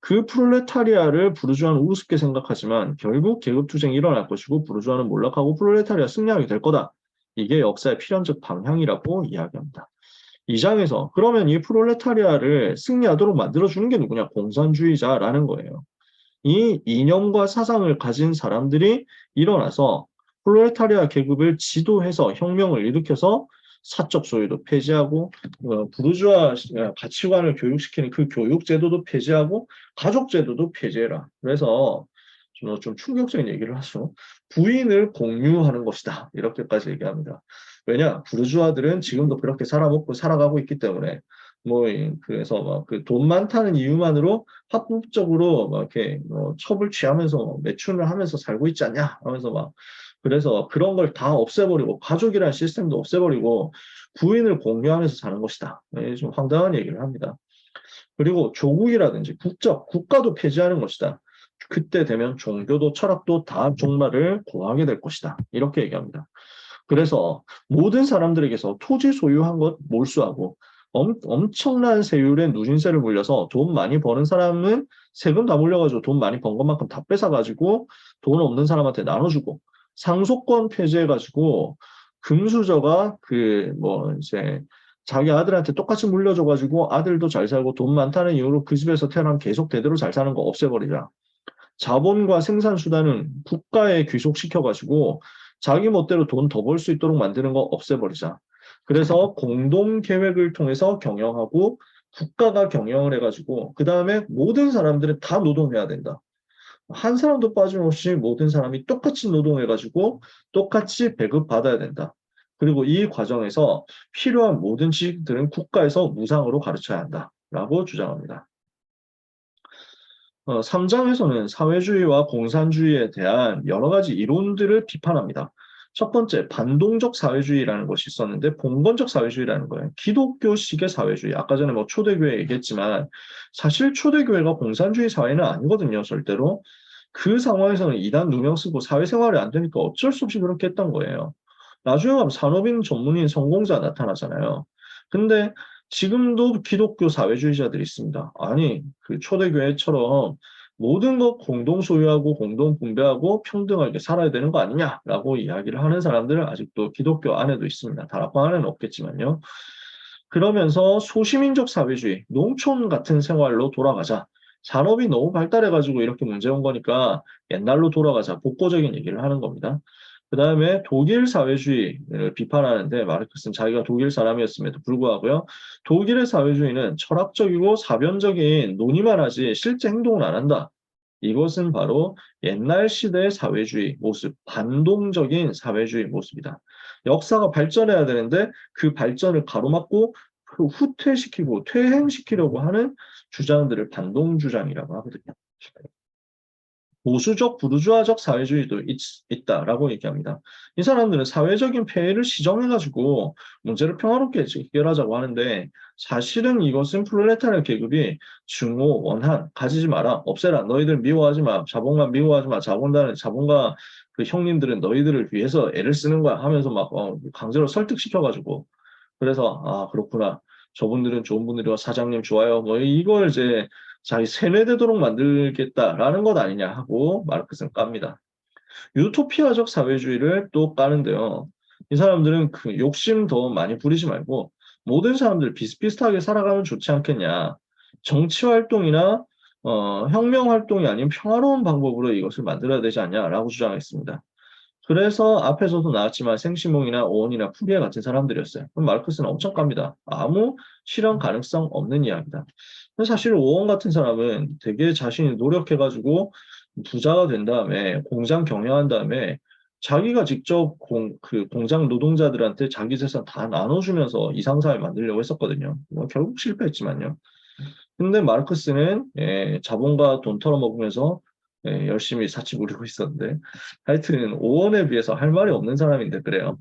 그 프롤레타리아를 부르주아는 우습게 생각하지만 결국 계급 투쟁이 일어날 것이고 부르주아는 몰락하고 프롤레타리아 승리하게 될 거다. 이게 역사의 필연적 방향이라고 이야기합니다. 2장에서 그러면 이 프롤레타리아를 승리하도록 만들어주는 게 누구냐? 공산주의자라는 거예요. 이 이념과 사상을 가진 사람들이 일어나서 프롤레타리아 계급을 지도해서 혁명을 일으켜서 사적 소유도 폐지하고 부르주아 가치관을 교육시키는 그 교육 제도도 폐지하고 가족 제도도 폐지해라. 그래서 좀 충격적인 얘기를 하죠. 부인을 공유하는 것이다. 이렇게까지 얘기합니다. 왜냐? 부르주아들은 지금도 그렇게 살아먹고 살아가고 있기 때문에 그래서 막 그 돈 많다는 이유만으로 합법적으로 막 이렇게 첩을 취하면서 매춘을 하면서 살고 있지 않냐 하면서 막 그래서 그런 걸 다 없애버리고 가족이라는 시스템도 없애버리고 부인을 공유하면서 사는 것이다. 좀 황당한 얘기를 합니다. 그리고 조국이라든지 국가도 폐지하는 것이다. 그때 되면 종교도 철학도 다 종말을 고하게 될 것이다. 이렇게 얘기합니다. 그래서 모든 사람들에게서 토지 소유한 것 몰수하고 엄청난 세율의 누진세를 물려서 돈 많이 버는 사람은 세금 다 물려가지고 돈 많이 번 것만큼 다 뺏어가지고 돈 없는 사람한테 나눠주고 상속권 폐지해가지고 금수저가 이제 자기 아들한테 똑같이 물려줘가지고 아들도 잘 살고 돈 많다는 이유로 그 집에서 태어나면 계속 대대로 잘 사는 거 없애버리자. 자본과 생산수단은 국가에 귀속시켜가지고 자기 멋대로 돈 더 벌 수 있도록 만드는 거 없애버리자. 그래서 공동계획을 통해서 경영하고 국가가 경영을 해가지고 그 다음에 모든 사람들은 다 노동해야 된다. 한 사람도 빠짐없이 모든 사람이 똑같이 노동해가지고 똑같이 배급받아야 된다. 그리고 이 과정에서 필요한 모든 지식들은 국가에서 무상으로 가르쳐야 한다라고 주장합니다. 3장에서는 사회주의와 공산주의에 대한 여러 가지 이론들을 비판합니다. 첫 번째, 반동적 사회주의라는 것이 있었는데 봉건적 사회주의라는 거예요. 기독교식의 사회주의. 아까 전에 초대교회 얘기했지만 사실 초대교회가 공산주의 사회는 아니거든요, 절대로. 그 상황에서는 이단 누명 쓰고 사회생활이 안 되니까 어쩔 수 없이 그렇게 했던 거예요. 나중에 가면 산업인, 전문인, 성공자 나타나잖아요. 근데 지금도 기독교 사회주의자들이 있습니다. 아니, 그 초대교회처럼 모든 것 공동 소유하고 공동 분배하고 평등하게 살아야 되는 거 아니냐라고 이야기를 하는 사람들은 아직도 기독교 안에도 있습니다. 다락방 안에는 없겠지만요. 그러면서 소시민적 사회주의, 농촌 같은 생활로 돌아가자. 산업이 너무 발달해가지고 이렇게 문제 온 거니까 옛날로 돌아가자. 복고적인 얘기를 하는 겁니다. 그 다음에 독일 사회주의를 비판하는데 마르크스는 자기가 독일 사람이었음에도 불구하고요. 독일의 사회주의는 철학적이고 사변적인 논의만 하지 실제 행동은 안 한다. 이것은 바로 옛날 시대의 사회주의 모습, 반동적인 사회주의 모습이다. 역사가 발전해야 되는데 그 발전을 가로막고 후퇴시키고 퇴행시키려고 하는 주장들을 반동주장이라고 하거든요. 보수적 부르주아적 사회주의도 있다라고 얘기합니다. 이 사람들은 사회적인 폐해를 시정해가지고 문제를 평화롭게 해결하자고 하는데 사실은 이것은 프롤레타리아 계급이 증오, 원한 가지지 마라, 없애라, 너희들 미워하지 마, 자본가 미워하지 마, 자본가 그 형님들은 너희들을 위해서 애를 쓰는 거야 하면서 막 강제로 설득시켜가지고 그래서 아 그렇구나. 저분들은 좋은 분들이고 사장님 좋아요. 이걸 이제 자기 세뇌되도록 만들겠다라는 것 아니냐 하고 마르크스는 깝니다. 유토피아적 사회주의를 또 까는데요. 이 사람들은 그 욕심 더 많이 부리지 말고 모든 사람들 비슷비슷하게 살아가면 좋지 않겠냐. 정치 활동이나 혁명 활동이 아닌 평화로운 방법으로 이것을 만들어야 되지 않냐라고 주장했습니다. 그래서 앞에서도 나왔지만 생시몽이나 오원이나 푸리에 같은 사람들이었어요. 그럼 마르크스는 엄청 깝니다. 아무 실현 가능성 없는 이야기다. 사실 오원 같은 사람은 되게 자신이 노력해가지고 부자가 된 다음에 공장 경영한 다음에 자기가 직접 그 공장 노동자들한테 자기 재산 다 나눠주면서 이상사회 만들려고 했었거든요. 결국 실패했지만요. 근데 마르크스는 자본과 돈 털어먹으면서 열심히 사치 부리고 있었는데 하여튼 오원에 비해서 할 말이 없는 사람인데 그래요.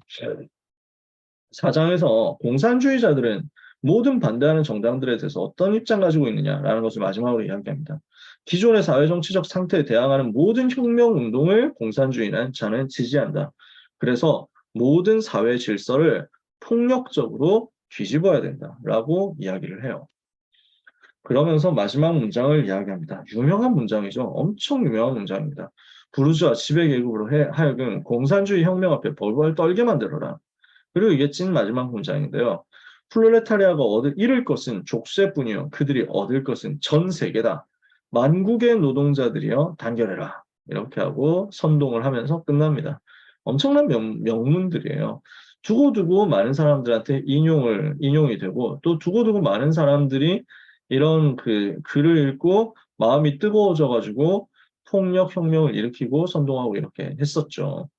사장에서 공산주의자들은 모든 반대하는 정당들에 대해서 어떤 입장 가지고 있느냐라는 것을 마지막으로 이야기합니다. 기존의 사회정치적 상태에 대항하는 모든 혁명운동을 공산주의는 자는 지지한다. 그래서 모든 사회 질서를 폭력적으로 뒤집어야 된다라고 이야기를 해요. 그러면서 마지막 문장을 이야기합니다. 유명한 문장이죠. 엄청 유명한 문장입니다. 부르주아 지배계급으로 하여금 공산주의 혁명 앞에 벌벌 떨게 만들어라. 그리고 이게 찐 마지막 문장인데요. 플로레타리아가 잃을 것은 족쇄뿐이요. 그들이 얻을 것은 전 세계다. 만국의 노동자들이여 단결해라. 이렇게 하고 선동을 하면서 끝납니다. 엄청난 명문들이에요. 두고두고 많은 사람들한테 인용이 되고, 또 두고두고 많은 사람들이 이런 그 글을 읽고 마음이 뜨거워져가지고 폭력 혁명을 일으키고 선동하고 이렇게 했었죠.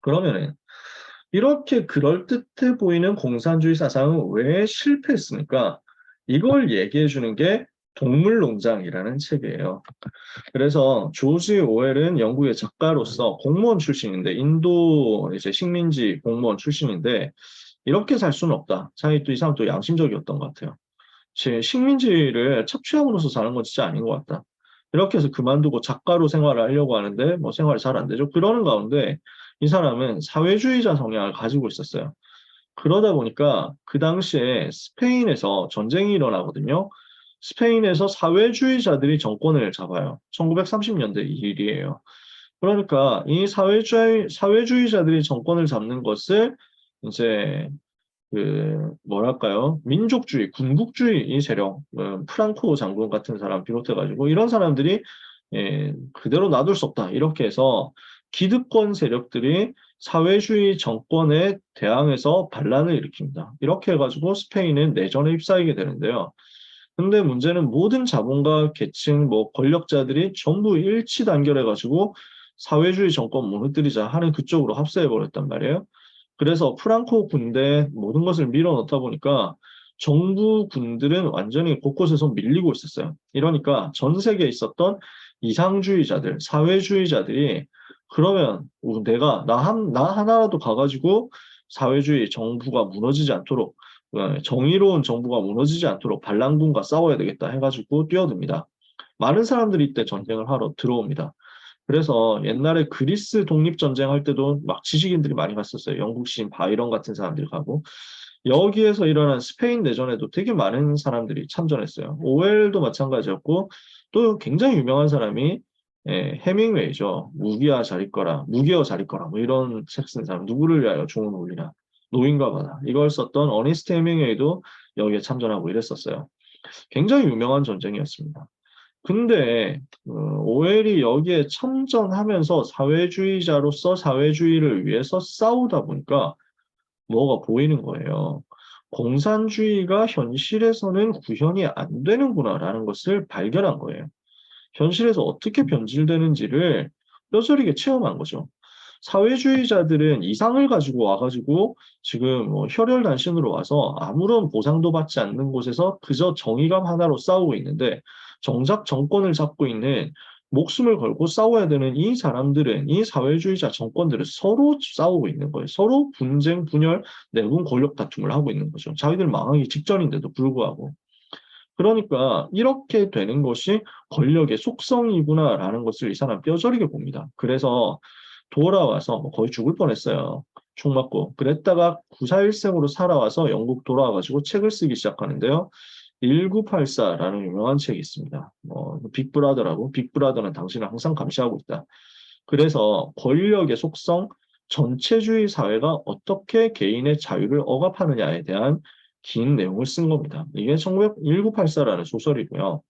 그러면은 이렇게 그럴듯해 보이는 공산주의 사상은 왜 실패했습니까? 이걸 얘기해 주는 게 동물농장이라는 책이에요. 그래서 조지 오웰은 영국의 작가로서 공무원 출신인데, 인도 이제 식민지 공무원 출신인데, 이렇게 살 수는 없다. 자기 또 이 사람 또 양심적이었던 것 같아요. 제 식민지를 착취함으로써 사는 건 진짜 아닌 것 같다. 이렇게 해서 그만두고 작가로 생활을 하려고 하는데 뭐 생활이 잘 안 되죠. 그러는 가운데 이 사람은 사회주의자 성향을 가지고 있었어요. 그러다 보니까 그 당시에 스페인에서 전쟁이 일어나거든요. 스페인에서 사회주의자들이 정권을 잡아요. 1930년대 일이에요. 그러니까 이 사회주의자들이 정권을 잡는 것을 이제 그 뭐랄까요? 민족주의, 군국주의 이 세력, 프랑코 장군 같은 사람 비롯해가지고 이런 사람들이 그대로 놔둘 수 없다. 이렇게 해서 기득권 세력들이 사회주의 정권에 대항해서 반란을 일으킵니다. 이렇게 해가지고 스페인은 내전에 휩싸이게 되는데요. 근데 문제는 모든 자본가 계층, 뭐 권력자들이 전부 일치 단결해가지고 사회주의 정권 무너뜨리자 하는 그쪽으로 합세해버렸단 말이에요. 그래서 프랑코 군대 모든 것을 밀어넣다 보니까 정부 군들은 완전히 곳곳에서 밀리고 있었어요. 이러니까 전 세계에 있었던 이상주의자들, 사회주의자들이 그러면 나 하나라도 가가지고 사회주의 정부가 무너지지 않도록 정의로운 정부가 무너지지 않도록 반란군과 싸워야 되겠다 해가지고 뛰어듭니다. 많은 사람들이 이때 전쟁을 하러 들어옵니다. 그래서 옛날에 그리스 독립전쟁 할 때도 막 지식인들이 많이 갔었어요. 영국 시인 바이런 같은 사람들이 가고. 여기에서 일어난 스페인 내전에도 되게 많은 사람들이 참전했어요. 오웰도 마찬가지였고, 또 굉장히 유명한 사람이 해밍웨이죠. 무기여 잘 있거라. 뭐 이런 책 쓴 사람. 누구를 위하여 종은 울리나. 노인과 바다. 이걸 썼던 어니스트 해밍웨이도 여기에 참전하고 이랬었어요. 굉장히 유명한 전쟁이었습니다. 근데 오웰이 여기에 참전하면서 사회주의자로서 사회주의를 위해서 싸우다 보니까 뭐가 보이는 거예요. 공산주의가 현실에서는 구현이 안 되는구나라는 것을 발견한 거예요. 현실에서 어떻게 변질되는지를 뼈저리게 체험한 거죠. 사회주의자들은 이상을 가지고 와가지고 지금 뭐 혈혈단신으로 와서 아무런 보상도 받지 않는 곳에서 그저 정의감 하나로 싸우고 있는데 정작 정권을 잡고 있는 목숨을 걸고 싸워야 되는 이 사람들은 이 사회주의자 정권들은 서로 싸우고 있는 거예요. 서로 분쟁, 분열, 내분 권력 다툼을 하고 있는 거죠. 자기들 망하기 직전인데도 불구하고. 그러니까 이렇게 되는 것이 권력의 속성이구나라는 것을 이 사람 뼈저리게 봅니다. 그래서 돌아와서 뭐 거의 죽을 뻔했어요. 총 맞고. 그랬다가 941생으로 살아와서 영국 돌아와가지고 책을 쓰기 시작하는데요. 1984라는 유명한 책이 있습니다. 빅브라더라고. 빅브라더는 당신을 항상 감시하고 있다. 그래서 권력의 속성, 전체주의 사회가 어떻게 개인의 자유를 억압하느냐에 대한 긴 내용을 쓴 겁니다. 이게 1984라는 소설이고요.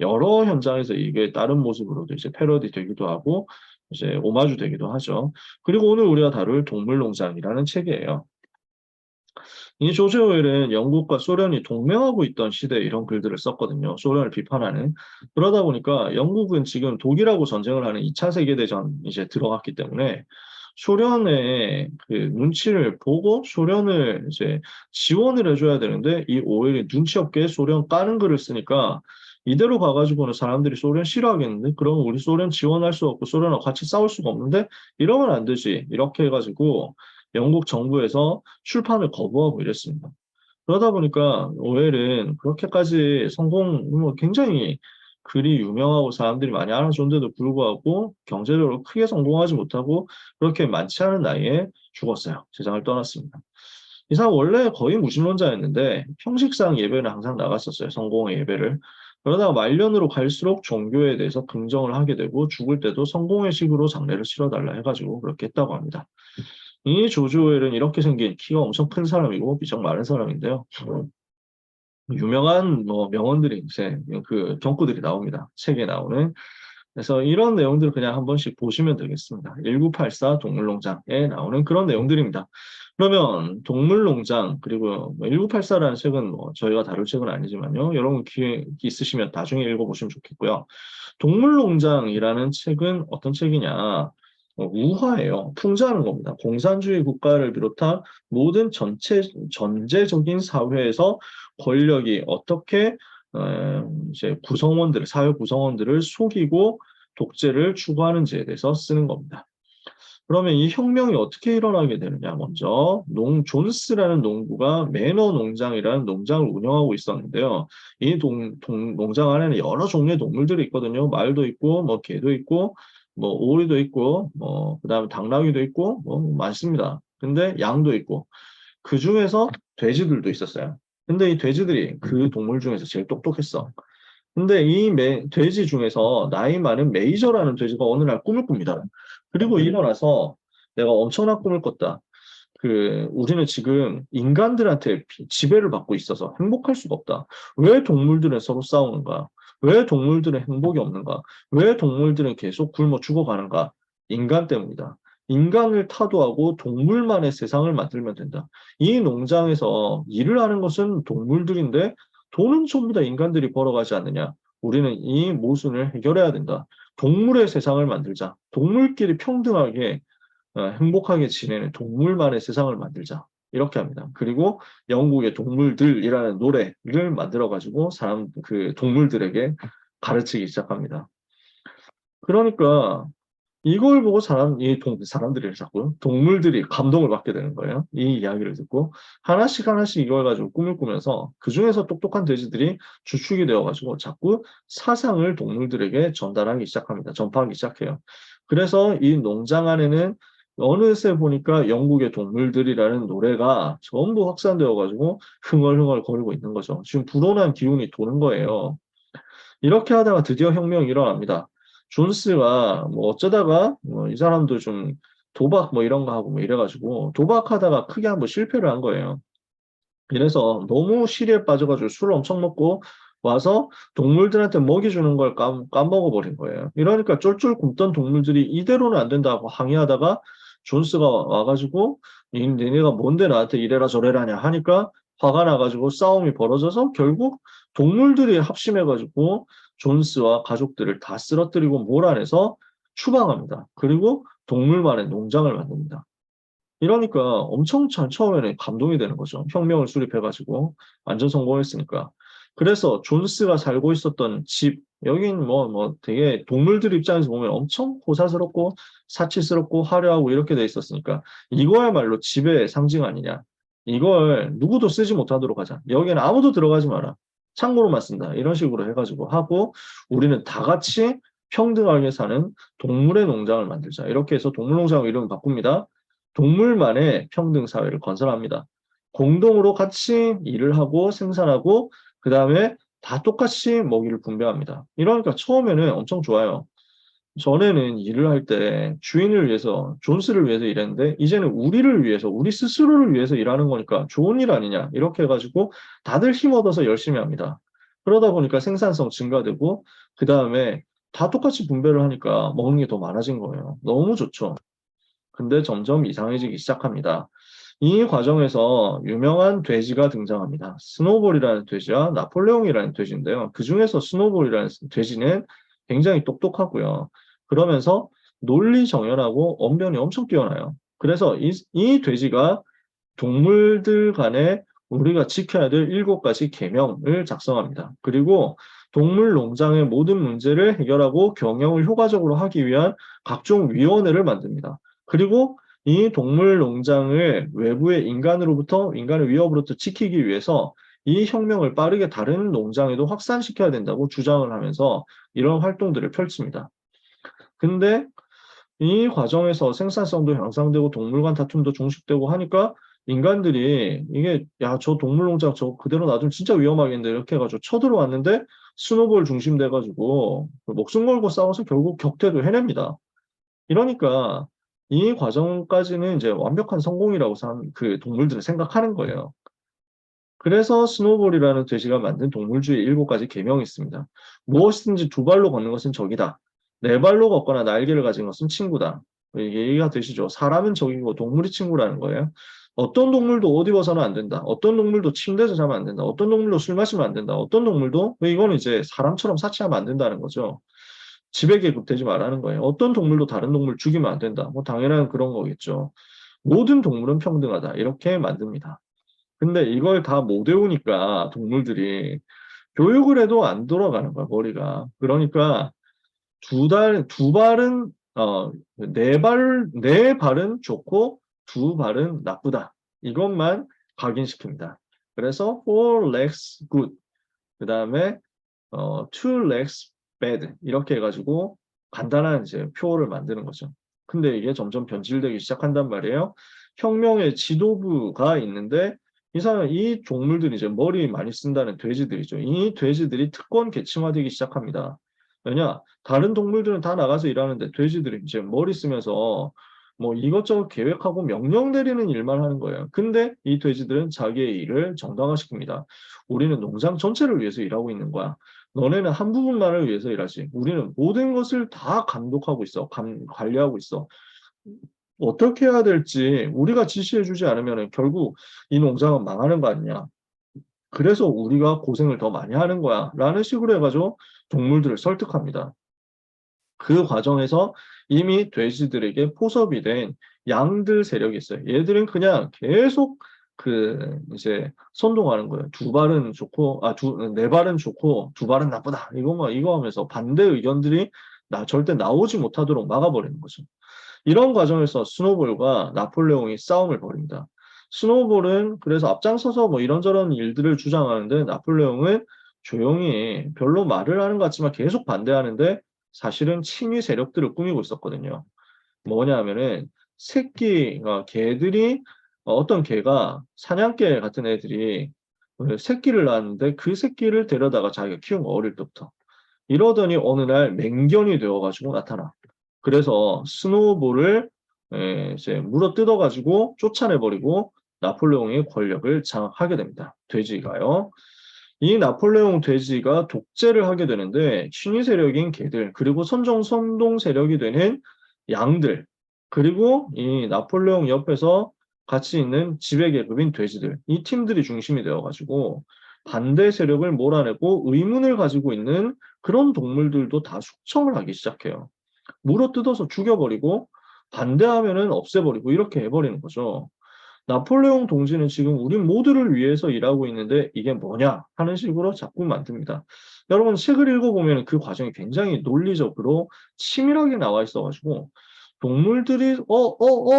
여러 현장에서 이게 다른 모습으로도 이제 패러디 되기도 하고, 이제 오마주 되기도 하죠. 그리고 오늘 우리가 다룰 동물농장이라는 책이에요. 이 조지 오웰은 영국과 소련이 동맹하고 있던 시대에 이런 글들을 썼거든요. 소련을 비판하는. 그러다 보니까 영국은 지금 독일하고 전쟁을 하는 2차 세계대전 이제 들어갔기 때문에 소련의 그 눈치를 보고 소련을 이제 지원을 해줘야 되는데 이 오웰이 눈치 없게 소련 까는 글을 쓰니까 이대로 가가지고는 사람들이 소련 싫어하겠는데 그러면 우리 소련 지원할 수 없고 소련하고 같이 싸울 수가 없는데 이러면 안 되지. 이렇게 해가지고 영국 정부에서 출판을 거부하고 이랬습니다. 그러다 보니까 오웰은 그렇게까지 뭐 굉장히 글이 유명하고 사람들이 많이 알아줬는데도 불구하고 경제적으로 크게 성공하지 못하고 그렇게 많지 않은 나이에 죽었어요. 세상을 떠났습니다. 이 사람 원래 거의 무신론자였는데 평식상 예배는 항상 나갔었어요. 성공의 예배를. 그러다가 말년으로 갈수록 종교에 대해서 긍정을 하게 되고 죽을 때도 성공의 식으로 장례를 치러달라 해가지고 그렇게 했다고 합니다. 이 조지 오웰은 이렇게 생긴 키가 엄청 큰 사람이고 비정 많은 사람인데요. 유명한 뭐 명언들이 이제 그 경구들이 나옵니다. 책에 나오는 그래서 이런 내용들을 그냥 한 번씩 보시면 되겠습니다. 1984 동물농장에 나오는 그런 내용들입니다. 그러면 동물농장 그리고 1984라는 책은 뭐 저희가 다룰 책은 아니지만요. 여러분 기회 있으시면 나중에 읽어보시면 좋겠고요. 동물농장이라는 책은 어떤 책이냐? 우화예요. 풍자하는 겁니다. 공산주의 국가를 비롯한 모든 전제적인 사회에서 권력이 어떻게 이제 사회 구성원들을 속이고 독재를 추구하는지에 대해서 쓰는 겁니다. 그러면 이 혁명이 어떻게 일어나게 되느냐? 먼저 존스라는 농부가 매너 농장이라는 농장을 운영하고 있었는데요. 이 농장 안에는 여러 종류의 동물들이 있거든요. 말도 있고, 뭐 개도 있고, 뭐 오리도 있고, 뭐 그다음에 당나귀도 있고, 뭐 많습니다. 근데 양도 있고, 그 중에서 돼지들도 있었어요. 근데 이 돼지들이 그 동물 중에서 제일 똑똑했어. 근데 이 돼지 중에서 나이 많은 메이저라는 돼지가 어느 날 꿈을 꿉니다. 그리고 일어나서 내가 엄청난 꿈을 꿨다. 우리는 지금 인간들한테 지배를 받고 있어서 행복할 수가 없다. 왜 동물들은 서로 싸우는가? 왜 동물들은 행복이 없는가? 왜 동물들은 계속 굶어 죽어가는가? 인간 때문이다. 인간을 타도하고 동물만의 세상을 만들면 된다. 이 농장에서 일을 하는 것은 동물들인데 돈은 전부 다 인간들이 벌어가지 않느냐. 우리는 이 모순을 해결해야 된다. 동물의 세상을 만들자. 동물끼리 평등하게 행복하게 지내는 동물만의 세상을 만들자. 이렇게 합니다. 그리고 영국의 동물들이라는 노래를 만들어가지고 동물들에게 가르치기 시작합니다. 그러니까 이걸 보고 사람들이 자꾸 동물들이 감동을 받게 되는 거예요. 이 이야기를 듣고 하나씩 하나씩 이걸 가지고 꿈을 꾸면서 그 중에서 똑똑한 돼지들이 주축이 되어가지고 자꾸 사상을 동물들에게 전파하기 시작해요. 그래서 이 농장 안에는 어느새 보니까 영국의 동물들이라는 노래가 전부 확산되어가지고 흥얼흥얼 거리고 있는 거죠. 지금 불온한 기운이 도는 거예요. 이렇게 하다가 드디어 혁명이 일어납니다. 존스가 뭐 어쩌다가 뭐 이 사람도 좀 도박 뭐 이런 거 하고 뭐 이래가지고 도박하다가 크게 한번 실패를 한 거예요. 이래서 너무 시리에 빠져가지고 술을 엄청 먹고 와서 동물들한테 먹이 주는 걸 까먹어버린 거예요. 이러니까 쫄쫄 굶던 동물들이 이대로는 안 된다고 항의하다가 존스가 와가지고 니네가 뭔데 나한테 이래라 저래라냐 하니까 화가 나가지고 싸움이 벌어져서 결국 동물들이 합심해가지고 존스와 가족들을 다 쓰러뜨리고 몰아내서 추방합니다. 그리고 동물만의 농장을 만듭니다. 이러니까 엄청 처음에는 감동이 되는 거죠. 혁명을 수립해가지고 완전 성공했으니까. 그래서 존스가 살고 있었던 집, 여긴 되게 동물들 입장에서 보면 엄청 호사스럽고 사치스럽고 화려하고 이렇게 돼 있었으니까 이거야말로 집의 상징 아니냐. 이걸 누구도 쓰지 못하도록 하자. 여기는 아무도 들어가지 마라. 창고로만 쓴다. 이런 식으로 해가지고 하고 우리는 다 같이 평등하게 사는 동물의 농장을 만들자. 이렇게 해서 동물농장 이름을 바꿉니다. 동물만의 평등 사회를 건설합니다. 공동으로 같이 일을 하고 생산하고 그 다음에 다 똑같이 먹이를 분배합니다. 이러니까 처음에는 엄청 좋아요. 전에는 일을 할 때 주인을 위해서, 존스를 위해서 일했는데 이제는 우리를 위해서, 우리 스스로를 위해서 일하는 거니까 좋은 일 아니냐 이렇게 해가지고 다들 힘 얻어서 열심히 합니다. 그러다 보니까 생산성 증가되고 그 다음에 다 똑같이 분배를 하니까 먹는 게 더 많아진 거예요. 너무 좋죠. 근데 점점 이상해지기 시작합니다. 이 과정에서 유명한 돼지가 등장합니다. 스노볼이라는 돼지와 나폴레옹이라는 돼지인데요. 그 중에서 스노볼이라는 돼지는 굉장히 똑똑하고요. 그러면서 논리 정연하고 언변이 엄청 뛰어나요. 그래서 이 돼지가 동물들 간에 우리가 지켜야 될 7가지 계명을 작성합니다. 그리고 동물 농장의 모든 문제를 해결하고 경영을 효과적으로 하기 위한 각종 위원회를 만듭니다. 그리고 이 동물 농장을 외부의 인간의 위협으로부터 지키기 위해서 이 혁명을 빠르게 다른 농장에도 확산시켜야 된다고 주장을 하면서 이런 활동들을 펼칩니다. 근데 이 과정에서 생산성도 향상되고 동물 간 다툼도 종식되고 하니까 인간들이 이게 야, 저 동물농장 저 그대로 놔두면 진짜 위험하겠는데 이렇게 해가지고 쳐들어왔는데 스노볼 중심돼가지고 목숨 걸고 싸워서 결국 격퇴도 해냅니다. 이러니까 이 과정까지는 이제 완벽한 성공이라고 그 동물들은 생각하는 거예요. 그래서 스노볼이라는 돼지가 만든 동물주의 7가지 계명이 있습니다. 무엇이든지 두 발로 걷는 것은 적이다. 네 발로 걷거나 날개를 가진 것은 친구다. 이게 이해가 되시죠? 사람은 적이고 동물이 친구라는 거예요. 어떤 동물도 옷 입어서는 안 된다. 어떤 동물도 침대에서 자면 안 된다. 어떤 동물도 술 마시면 안 된다. 어떤 동물도 이거는 이제 사람처럼 사치하면 안 된다는 거죠. 지배 계급되지 말라는 거예요. 어떤 동물도 다른 동물 죽이면 안 된다. 뭐 당연한 그런 거겠죠. 모든 동물은 평등하다. 이렇게 만듭니다. 근데 이걸 다 못 외우니까 동물들이 교육을 해도 안 돌아가는 거야, 머리가. 그러니까 두 발은, 네 발은 좋고 두 발은 나쁘다. 이것만 각인시킵니다. 그래서 four legs good. 그 다음에, two legs bad. 이렇게 해가지고 간단한 이제 표를 만드는 거죠. 근데 이게 점점 변질되기 시작한단 말이에요. 혁명의 지도부가 있는데 이 동물들이 이제 머리 많이 쓴다는 돼지들이죠. 이 돼지들이 특권 계층화되기 시작합니다. 왜냐? 다른 동물들은 다 나가서 일하는데 돼지들이 이제 머리 쓰면서 뭐 이것저것 계획하고 명령 내리는 일만 하는 거예요. 근데 이 돼지들은 자기의 일을 정당화시킵니다. 우리는 농장 전체를 위해서 일하고 있는 거야. 너네는 한 부분만을 위해서 일하지. 우리는 모든 것을 다 감독하고 있어. 관리하고 있어. 어떻게 해야 될지 우리가 지시해주지 않으면 결국 이 농장은 망하는 거 아니냐. 그래서 우리가 고생을 더 많이 하는 거야. 라는 식으로 해가지고 동물들을 설득합니다. 그 과정에서 이미 돼지들에게 포섭이 된 양들 세력이 있어요. 얘들은 그냥 계속 이제 선동하는 거예요. 두 발은 좋고, 네 발은 좋고, 두 발은 나쁘다. 이거 하면서 반대 의견들이 절대 나오지 못하도록 막아버리는 거죠. 이런 과정에서 스노볼과 나폴레옹이 싸움을 벌입니다. 스노볼은 그래서 앞장서서 뭐 이런저런 일들을 주장하는데 나폴레옹은 조용히 별로 말을 하는 것 같지만 계속 반대하는데 사실은 친위 세력들을 꾸미고 있었거든요. 뭐냐 하면은 개들이 어떤 개가 사냥개 같은 애들이 새끼를 낳았는데 그 새끼를 데려다가 자기가 키운 거 어릴 때부터. 이러더니 어느 날 맹견이 되어가지고 나타나. 그래서 스노우볼을 이제 물어뜯어가지고 쫓아내버리고 나폴레옹의 권력을 장악하게 됩니다. 돼지가요. 이 나폴레옹 돼지가 독재를 하게 되는데 친위 세력인 개들 그리고 선동 세력이 되는 양들 그리고 이 나폴레옹 옆에서 같이 있는 지배계급인 돼지들 이 팀들이 중심이 되어가지고 반대 세력을 몰아내고 의문을 가지고 있는 그런 동물들도 다 숙청을 하기 시작해요. 물어뜯어서 죽여버리고 반대하면은 없애버리고 이렇게 해버리는 거죠. 나폴레옹 동지는 지금 우리 모두를 위해서 일하고 있는데 이게 뭐냐 하는 식으로 자꾸 만듭니다. 여러분 책을 읽어보면 그 과정이 굉장히 논리적으로 치밀하게 나와 있어가지고 동물들이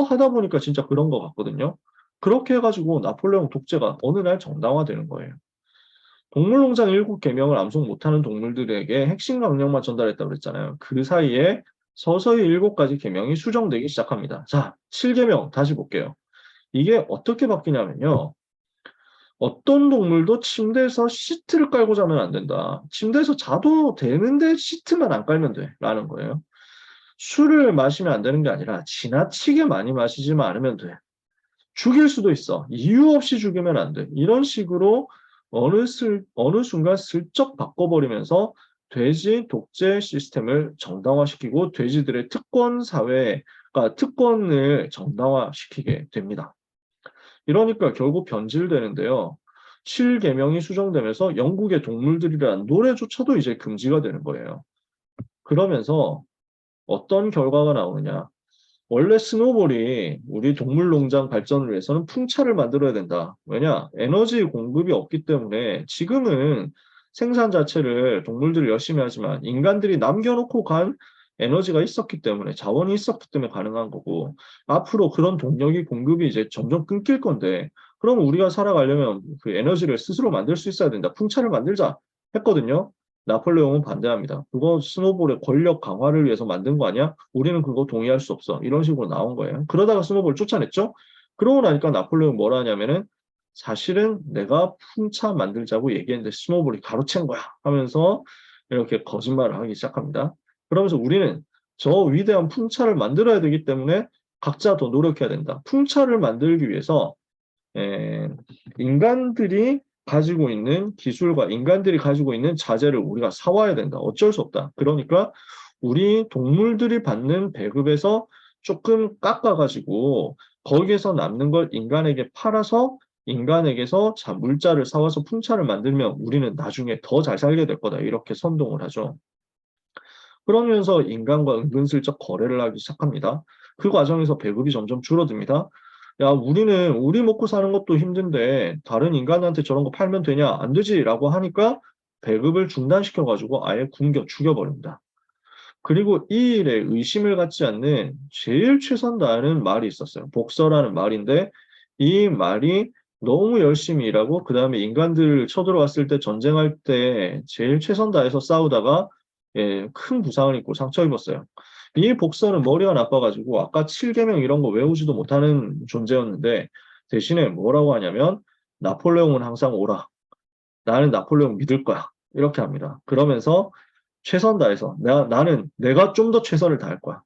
하다 보니까 진짜 그런 것 같거든요. 그렇게 해가지고 나폴레옹 독재가 어느 날 정당화되는 거예요. 동물농장 7계명을 암송 못하는 동물들에게 핵심 강령만 전달했다고 그랬잖아요. 그 사이에 서서히 7가지 계명이 수정되기 시작합니다. 자, 7계명 다시 볼게요. 이게 어떻게 바뀌냐면요. 어떤 동물도 침대에서 시트를 깔고 자면 안 된다. 침대에서 자도 되는데 시트만 안 깔면 돼. 라는 거예요. 술을 마시면 안 되는 게 아니라 지나치게 많이 마시지만 않으면 돼. 죽일 수도 있어. 이유 없이 죽이면 안 돼. 이런 식으로 어느 순간 슬쩍 바꿔버리면서 돼지 독재 시스템을 정당화시키고 돼지들의 특권 사회가 특권을 정당화시키게 됩니다. 이러니까 결국 변질되는데요. 7계명이 수정되면서 영국의 동물들이란 노래조차도 이제 금지가 되는 거예요. 그러면서 어떤 결과가 나오느냐. 원래 스노볼이 우리 동물농장 발전을 위해서는 풍차를 만들어야 된다. 왜냐? 에너지 공급이 없기 때문에 지금은 생산 자체를 동물들이 열심히 하지만 인간들이 남겨놓고 간 에너지가 있었기 때문에 자원이 있었기 때문에 가능한 거고 앞으로 그런 동력이 공급이 이제 점점 끊길 건데 그럼 우리가 살아가려면 그 에너지를 스스로 만들 수 있어야 된다. 풍차를 만들자 했거든요. 나폴레옹은 반대합니다. 그거 스노볼의 권력 강화를 위해서 만든 거 아니야? 우리는 그거 동의할 수 없어. 이런 식으로 나온 거예요. 그러다가 스노볼을 쫓아냈죠? 그러고 나니까 나폴레옹은 뭐라 하냐면은 사실은 내가 풍차 만들자고 얘기했는데 스노볼이 가로챈 거야 하면서 이렇게 거짓말을 하기 시작합니다. 그러면서 우리는 저 위대한 풍차를 만들어야 되기 때문에 각자 더 노력해야 된다. 풍차를 만들기 위해서 에, 인간들이 가지고 있는 기술과 인간들이 가지고 있는 자재를 우리가 사와야 된다. 어쩔 수 없다. 그러니까 우리 동물들이 받는 배급에서 조금 깎아가지고 거기에서 남는 걸 인간에게 팔아서 인간에게서 물자를 사와서 풍차를 만들면 우리는 나중에 더 잘 살게 될 거다. 이렇게 선동을 하죠. 그러면서 인간과 은근슬쩍 거래를 하기 시작합니다. 그 과정에서 배급이 점점 줄어듭니다. 야, 우리는 우리 먹고 사는 것도 힘든데 다른 인간한테 저런 거 팔면 되냐? 안 되지라고 하니까 배급을 중단시켜가지고 아예 굶겨 죽여버립니다. 그리고 이 일에 의심을 갖지 않는 제일 최선다하는 말이 있었어요. 복서라는 말인데 이 말이 너무 열심히 일하고 그 다음에 인간들 쳐들어왔을 때 전쟁할 때 제일 최선 다해서 싸우다가 큰 부상을 입고 상처 입었어요. 이 복서는 머리가 나빠가지고 아까 7계명 이런 거 외우지도 못하는 존재였는데 대신에 뭐라고 하냐면 나폴레옹은 항상 오라. 나는 나폴레옹 믿을 거야. 이렇게 합니다. 그러면서 최선 다해서 나는 내가 좀 더 최선을 다할 거야.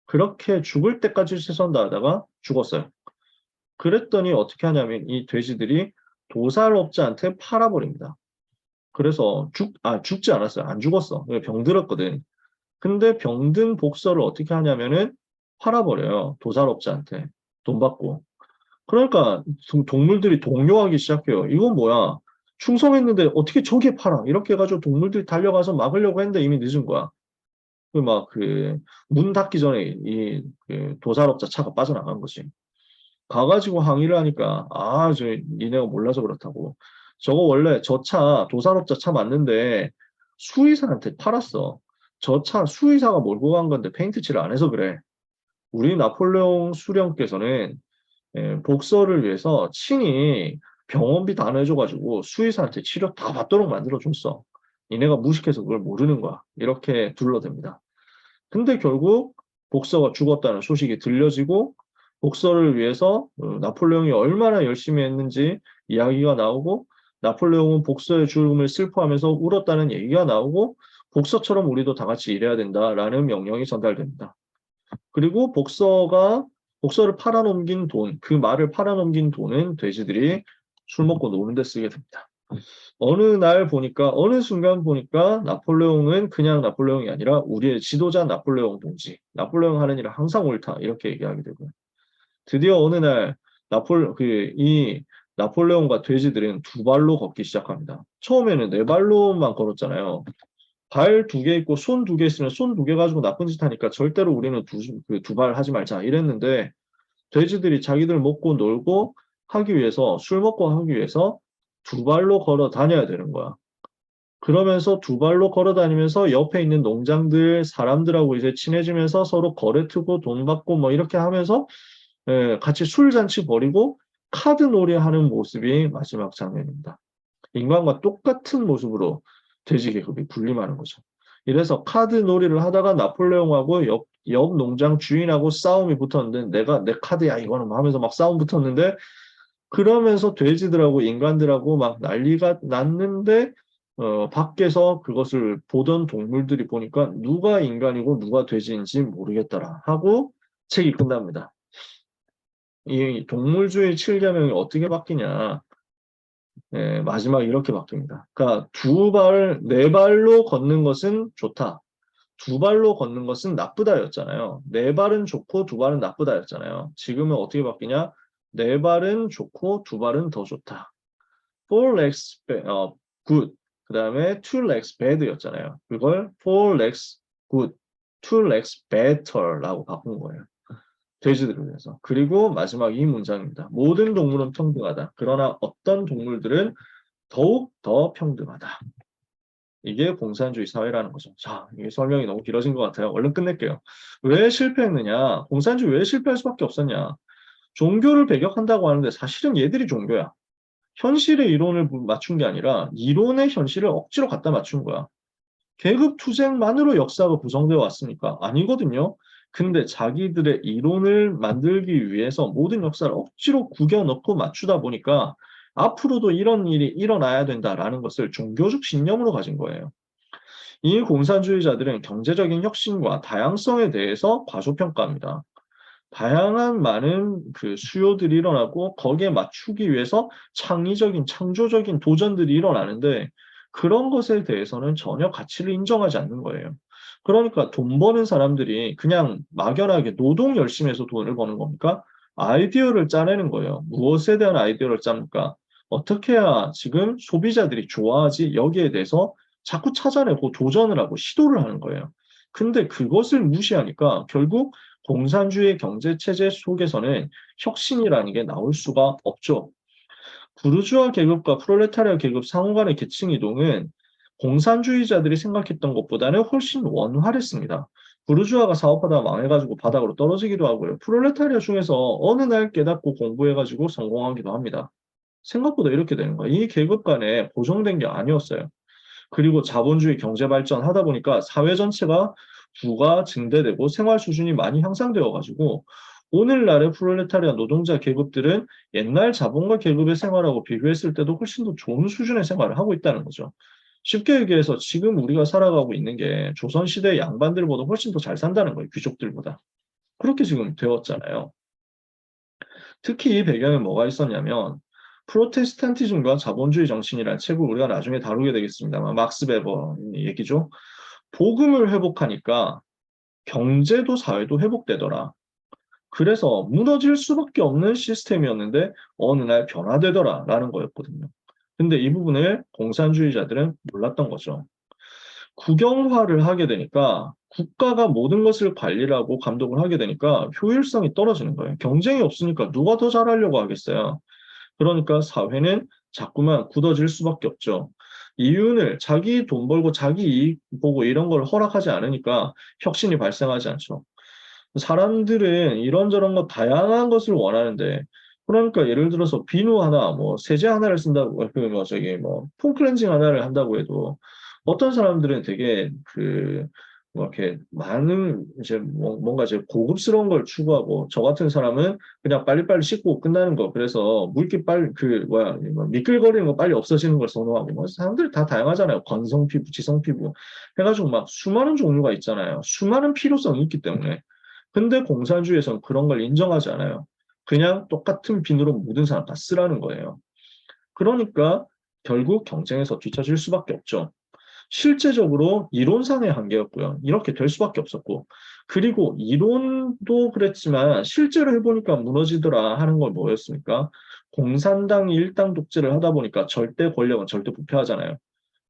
그렇게 죽을 때까지 최선 다하다가 죽었어요. 그랬더니 어떻게 하냐면 이 돼지들이 도살업자한테 팔아버립니다. 그래서 죽지 않았어요. 안 죽었어. 병들었거든. 근데 병든 복서를 어떻게 하냐면은 팔아버려요. 도살업자한테 돈 받고. 그러니까 동물들이 동요하기 시작해요. 이건 뭐야? 충성했는데 어떻게 저게 팔아? 이렇게 해가지고 동물들이 달려가서 막으려고 했는데 이미 늦은 거야. 문 닫기 전에 그 도살업자 차가 빠져나간 거지. 가가지고 항의를 하니까 니네가 몰라서 그렇다고. 저거 원래 저 차 도살업자 차 맞는데 수의사한테 팔았어. 저 차 수의사가 몰고 간 건데 페인트 칠을 안 해서 그래. 우리 나폴레옹 수령께서는 복서를 위해서 친히 병원비 다 내줘가지고 수의사한테 치료 다 받도록 만들어줬어. 니네가 무식해서 그걸 모르는 거야. 이렇게 둘러댑니다. 근데 결국 복서가 죽었다는 소식이 들려지고 복서를 위해서 나폴레옹이 얼마나 열심히 했는지 이야기가 나오고 나폴레옹은 복서의 죽음을 슬퍼하면서 울었다는 얘기가 나오고 복서처럼 우리도 다 같이 일해야 된다라는 명령이 전달됩니다. 그리고 복서를 팔아넘긴 돈, 그 말을 팔아넘긴 돈은 돼지들이 술 먹고 노는 데 쓰게 됩니다. 어느 순간 보니까 나폴레옹은 그냥 나폴레옹이 아니라 우리의 지도자 나폴레옹 동지. 나폴레옹 하는 일은 항상 옳다. 이렇게 얘기하게 되고요. 드디어 어느 날 이 나폴레옹과 돼지들은 두 발로 걷기 시작합니다. 처음에는 네 발로만 걸었잖아요. 발 두 개 있고 손 두 개 있으면 손 두 개 가지고 나쁜 짓 하니까 절대로 우리는 두 발 하지 말자 이랬는데 돼지들이 자기들 먹고 놀고 하기 위해서 술 먹고 하기 위해서 두 발로 걸어 다녀야 되는 거야. 그러면서 두 발로 걸어 다니면서 옆에 있는 농장들 사람들하고 이제 친해지면서 서로 거래투고 돈 받고 뭐 이렇게 하면서 같이 술잔치 벌이고 카드 놀이 하는 모습이 마지막 장면입니다. 인간과 똑같은 모습으로 돼지 계급이 군림하는 거죠. 이래서 카드 놀이를 하다가 나폴레옹하고 옆 농장 주인하고 싸움이 붙었는데 내가 내 카드야 이거는 하면서 막 싸움 붙었는데 그러면서 돼지들하고 인간들하고 막 난리가 났는데 밖에서 그것을 보던 동물들이 보니까 누가 인간이고 누가 돼지인지 모르겠더라 하고 책이 끝납니다. 이 동물주의 7계명이 어떻게 바뀌냐. 마지막 이렇게 바뀝니다. 그러니까 네 발로 걷는 것은 좋다. 두 발로 걷는 것은 나쁘다였잖아요. 네 발은 좋고 두 발은 나쁘다였잖아요. 지금은 어떻게 바뀌냐? 네 발은 좋고 두 발은 더 좋다. Four legs good. 그 다음에 two legs bad였잖아요. 그걸 four legs good, two legs better라고 바꾼 거예요. 돼지들을 위해서. 그리고 마지막 이 문장입니다. 모든 동물은 평등하다. 그러나 어떤 동물들은 더욱 더 평등하다. 이게 공산주의 사회라는 거죠. 자, 이게 설명이 너무 길어진 것 같아요. 얼른 끝낼게요. 왜 실패했느냐? 공산주의 왜 실패할 수밖에 없었냐? 종교를 배격한다고 하는데 사실은 얘들이 종교야. 현실의 이론을 맞춘 게 아니라 이론의 현실을 억지로 갖다 맞춘 거야. 계급 투쟁만으로 역사가 구성되어 왔습니까? 아니거든요. 근데 자기들의 이론을 만들기 위해서 모든 역사를 억지로 구겨 넣고 맞추다 보니까 앞으로도 이런 일이 일어나야 된다라는 것을 종교적 신념으로 가진 거예요. 이 공산주의자들은 경제적인 혁신과 다양성에 대해서 과소평가합니다. 다양한 많은 그 수요들이 일어나고 거기에 맞추기 위해서 창의적인 창조적인 도전들이 일어나는데 그런 것에 대해서는 전혀 가치를 인정하지 않는 거예요. 그러니까 돈 버는 사람들이 그냥 막연하게 노동 열심히 해서 돈을 버는 겁니까? 아이디어를 짜내는 거예요. 무엇에 대한 아이디어를 짭니까? 어떻게 해야 지금 소비자들이 좋아하지? 여기에 대해서 자꾸 찾아내고 도전을 하고 시도를 하는 거예요. 근데 그것을 무시하니까 결국 공산주의 경제 체제 속에서는 혁신이라는 게 나올 수가 없죠. 부르주아 계급과 프롤레타리아 계급 상호 간의 계층 이동은 공산주의자들이 생각했던 것보다는 훨씬 원활했습니다. 부르주아가 사업하다가 망해가지고 바닥으로 떨어지기도 하고요. 프롤레타리아 중에서 어느 날 깨닫고 공부해가지고 성공하기도 합니다. 생각보다 이렇게 되는 거예요. 이 계급 간에 고정된 게 아니었어요. 그리고 자본주의 경제 발전하다 보니까 사회 전체가 부가 증대되고 생활 수준이 많이 향상되어 가지고 오늘날의 프롤레타리아 노동자 계급들은 옛날 자본가 계급의 생활하고 비교했을 때도 훨씬 더 좋은 수준의 생활을 하고 있다는 거죠. 쉽게 얘기해서 지금 우리가 살아가고 있는 게 조선시대 양반들보다 훨씬 더 잘 산다는 거예요. 귀족들보다. 그렇게 지금 되었잖아요. 특히 이 배경에 뭐가 있었냐면 프로테스탄티즘과 자본주의 정신이라는 책을 우리가 나중에 다루게 되겠습니다만 막스 베버 얘기죠. 복음을 회복하니까 경제도 사회도 회복되더라. 그래서 무너질 수밖에 없는 시스템이었는데 어느 날 변화되더라라는 거였거든요. 근데 이 부분을 공산주의자들은 몰랐던 거죠. 국영화를 하게 되니까 국가가 모든 것을 관리를 하고 감독을 하게 되니까 효율성이 떨어지는 거예요. 경쟁이 없으니까 누가 더 잘하려고 하겠어요. 그러니까 사회는 자꾸만 굳어질 수밖에 없죠. 이윤을 자기 돈 벌고 자기 이익 보고 이런 걸 허락하지 않으니까 혁신이 발생하지 않죠. 사람들은 이런저런 거 다양한 것을 원하는데 그러니까 예를 들어서 비누 하나 뭐 세제 하나를 쓴다고 그뭐 저기 뭐 폼클렌징 하나를 한다고 해도 어떤 사람들은 되게 그 뭐 이렇게 많은 이제 뭔가 이제 고급스러운 걸 추구하고 저 같은 사람은 그냥 빨리빨리 씻고 끝나는 거 그래서 물기 빨리 그 뭐야 뭐 미끌거리는 거 빨리 없어지는 걸 선호하고 뭐 사람들이 다 다양하잖아요. 건성 피부, 지성 피부 해가지고 막 수많은 종류가 있잖아요. 수많은 필요성이 있기 때문에 근데 공산주의에서는 그런 걸 인정하지 않아요. 그냥 똑같은 비누로 모든 사람 다 쓰라는 거예요. 그러니까 결국 경쟁에서 뒤처질 수밖에 없죠. 실제적으로 이론상의 한계였고요. 이렇게 될 수밖에 없었고. 그리고 이론도 그랬지만 실제로 해보니까 무너지더라 하는 건 뭐였습니까? 공산당이 일당 독재를 하다 보니까 절대 권력은 절대 부패하잖아요.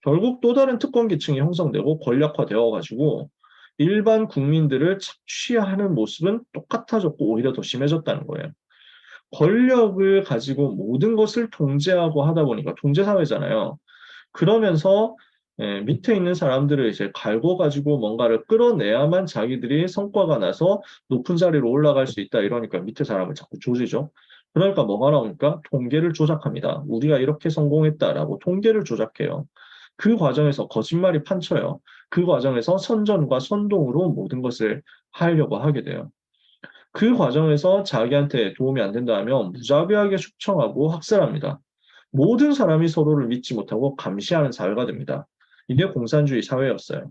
결국 또 다른 특권 계층이 형성되고 권력화되어 가지고 일반 국민들을 착취하는 모습은 똑같아졌고 오히려 더 심해졌다는 거예요. 권력을 가지고 모든 것을 통제하고 하다 보니까 통제 사회잖아요. 그러면서 밑에 있는 사람들을 이제 갈고 가지고 뭔가를 끌어내야만 자기들이 성과가 나서 높은 자리로 올라갈 수 있다 이러니까 밑에 사람을 자꾸 조지죠. 그러니까 뭐가 나옵니까? 통계를 조작합니다. 우리가 이렇게 성공했다라고 통계를 조작해요. 그 과정에서 거짓말이 판쳐요. 그 과정에서 선전과 선동으로 모든 것을 하려고 하게 돼요. 그 과정에서 자기한테 도움이 안 된다 하면 무자비하게 숙청하고 학살합니다. 모든 사람이 서로를 믿지 못하고 감시하는 사회가 됩니다. 이게 공산주의 사회였어요.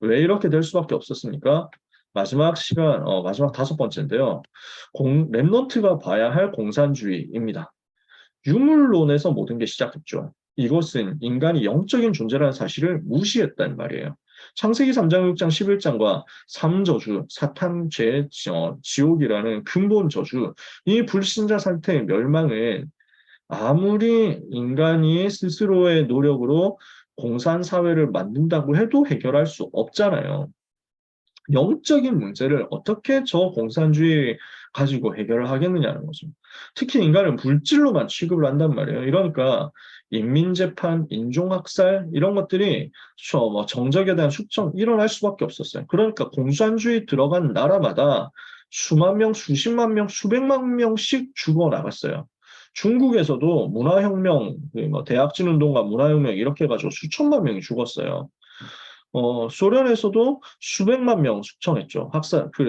왜 이렇게 될 수밖에 없었습니까? 마지막 시간, 마지막 다섯 번째인데요. 랩넌트가 봐야 할 공산주의입니다. 유물론에서 모든 게 시작했죠. 이것은 인간이 영적인 존재라는 사실을 무시했단 말이에요. 창세기 3장, 6장, 11장과 3저주, 사탄, 죄, 지옥이라는 근본 저주, 이 불신자 상태의 멸망은 아무리 인간이 스스로의 노력으로 공산사회를 만든다고 해도 해결할 수 없잖아요. 영적인 문제를 어떻게 저 공산주의 가지고 해결을 하겠느냐는 거죠. 특히 인간을 물질로만 취급을 한단 말이에요. 이러니까 인민재판, 인종학살 이런 것들이 뭐 정적에 대한 숙청 일어날 수밖에 없었어요. 그러니까 공산주의 들어간 나라마다 수만 명, 수십만 명, 수백만 명씩 죽어 나갔어요. 중국에서도 문화혁명, 뭐 대학진 운동과 문화혁명 이렇게 해가지고 수천만 명이 죽었어요. 소련에서도 수백만 명 숙청했죠.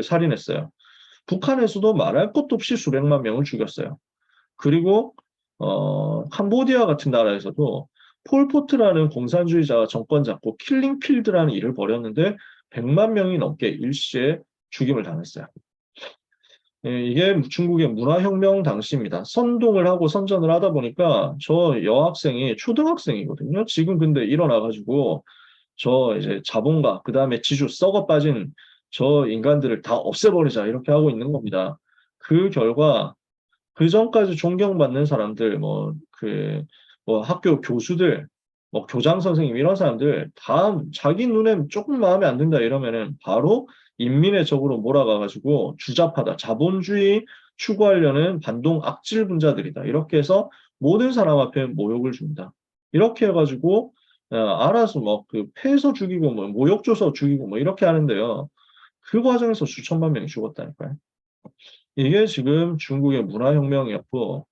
살인했어요. 북한에서도 말할 것도 없이 수백만 명을 죽였어요. 그리고, 캄보디아 같은 나라에서도 폴포트라는 공산주의자가 정권 잡고 킬링필드라는 일을 벌였는데 100만 명이 넘게 일시에 죽임을 당했어요. 예, 이게 중국의 문화혁명 당시입니다. 선동을 하고 선전을 하다 보니까 저 여학생이 초등학생이거든요. 지금 근데 일어나가지고 저 이제 자본가, 그 다음에 지주 썩어 빠진 저 인간들을 다 없애버리자 이렇게 하고 있는 겁니다. 그 결과 그 전까지 존경받는 사람들, 뭐 학교 교수들, 뭐 교장 선생님 이런 사람들 다 자기 눈에 조금 마음에 안 든다 이러면은 바로 인민의 적으로 몰아가가지고 주잡하다, 자본주의 추구하려는 반동 악질 분자들이다. 이렇게 해서 모든 사람 앞에 모욕을 줍니다. 이렇게 해가지고 알아서 뭐 그 패서 죽이고 뭐 모욕 줘서 죽이고 뭐 이렇게 하는데요. 그 과정에서 수천만 명이 죽었다니까요. 이게 지금 중국의 문화혁명이었고,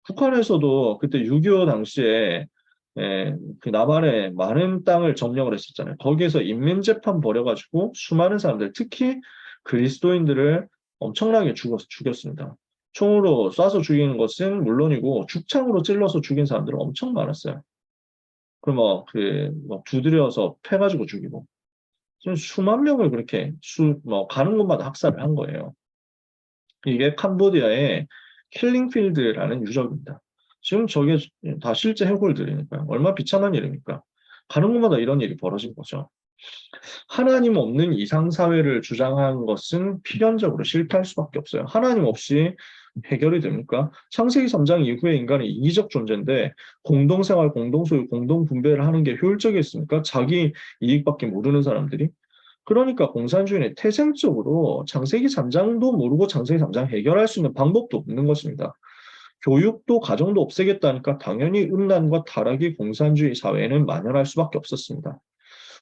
북한에서도 그때 6.25 당시에 그 남한에 많은 땅을 점령을 했었잖아요. 거기에서 인민재판 벌여가지고 수많은 사람들, 특히 그리스도인들을 엄청나게 죽였습니다. 총으로 쏴서 죽이는 것은 물론이고 죽창으로 찔러서 죽인 사람들은 엄청 많았어요. 뭐 두드려서 패가지고 죽이고 지금 수만 명을 그렇게 가는 곳마다 학살을 한 거예요. 이게 캄보디아의 킬링필드라는 유적입니다. 지금 저게 다 실제 해골들이니까요. 얼마나 비참한 일입니까? 가는 곳마다 이런 일이 벌어진 거죠. 하나님 없는 이상사회를 주장한 것은 필연적으로 실패할 수밖에 없어요. 하나님 없이 해결이 됩니까? 창세기 3장 이후에 인간은 이기적 존재인데 공동생활, 공동소유, 공동분배를 하는 게 효율적이었습니까? 자기 이익밖에 모르는 사람들이? 그러니까 공산주의는 태생적으로 창세기 3장도 모르고 창세기 3장 해결할 수 있는 방법도 없는 것입니다. 교육도 가정도 없애겠다니까 당연히 음란과 타락이 공산주의 사회에는 만연할 수밖에 없었습니다.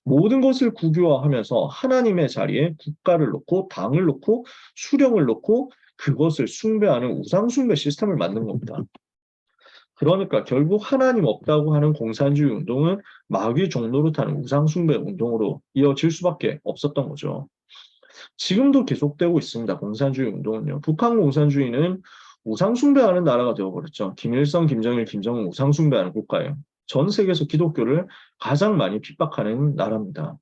모든 것을 국유화하면서 하나님의 자리에 국가를 놓고 당을 놓고 수령을 놓고 그것을 숭배하는 우상숭배 시스템을 만든 겁니다. 그러니까 결국 하나님 없다고 하는 공산주의 운동은 마귀 종로를 타는 우상숭배 운동으로 이어질 수밖에 없었던 거죠. 지금도 계속되고 있습니다. 공산주의 운동은요. 북한 공산주의는 우상숭배하는 나라가 되어버렸죠. 김일성, 김정일, 김정은 우상숭배하는 국가예요. 전 세계에서 기독교를 가장 많이 핍박하는 나라입니다.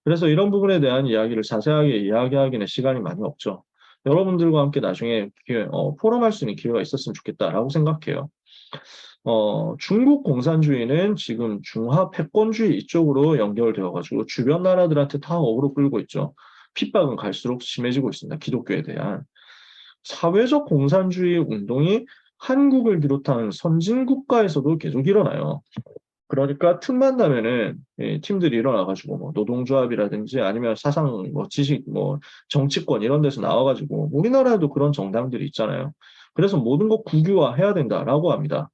그래서 이런 부분에 대한 이야기를 자세하게 이야기하기는 시간이 많이 없죠. 여러분들과 함께 나중에 포럼할 수 있는 기회가 있었으면 좋겠다라고 생각해요. 중국 공산주의는 지금 중화 패권주의 이쪽으로 연결되어가지고 주변 나라들한테 다 어그로 끌고 있죠. 핍박은 갈수록 심해지고 있습니다. 기독교에 대한. 사회적 공산주의 운동이 한국을 비롯한 선진 국가에서도 계속 일어나요. 그러니까 틈만 나면은 팀들이 일어나가지고 뭐 노동조합이라든지 아니면 사상 뭐 지식 뭐 정치권 이런 데서 나와가지고 우리나라에도 그런 정당들이 있잖아요. 그래서 모든 거 국유화해야 된다라고 합니다.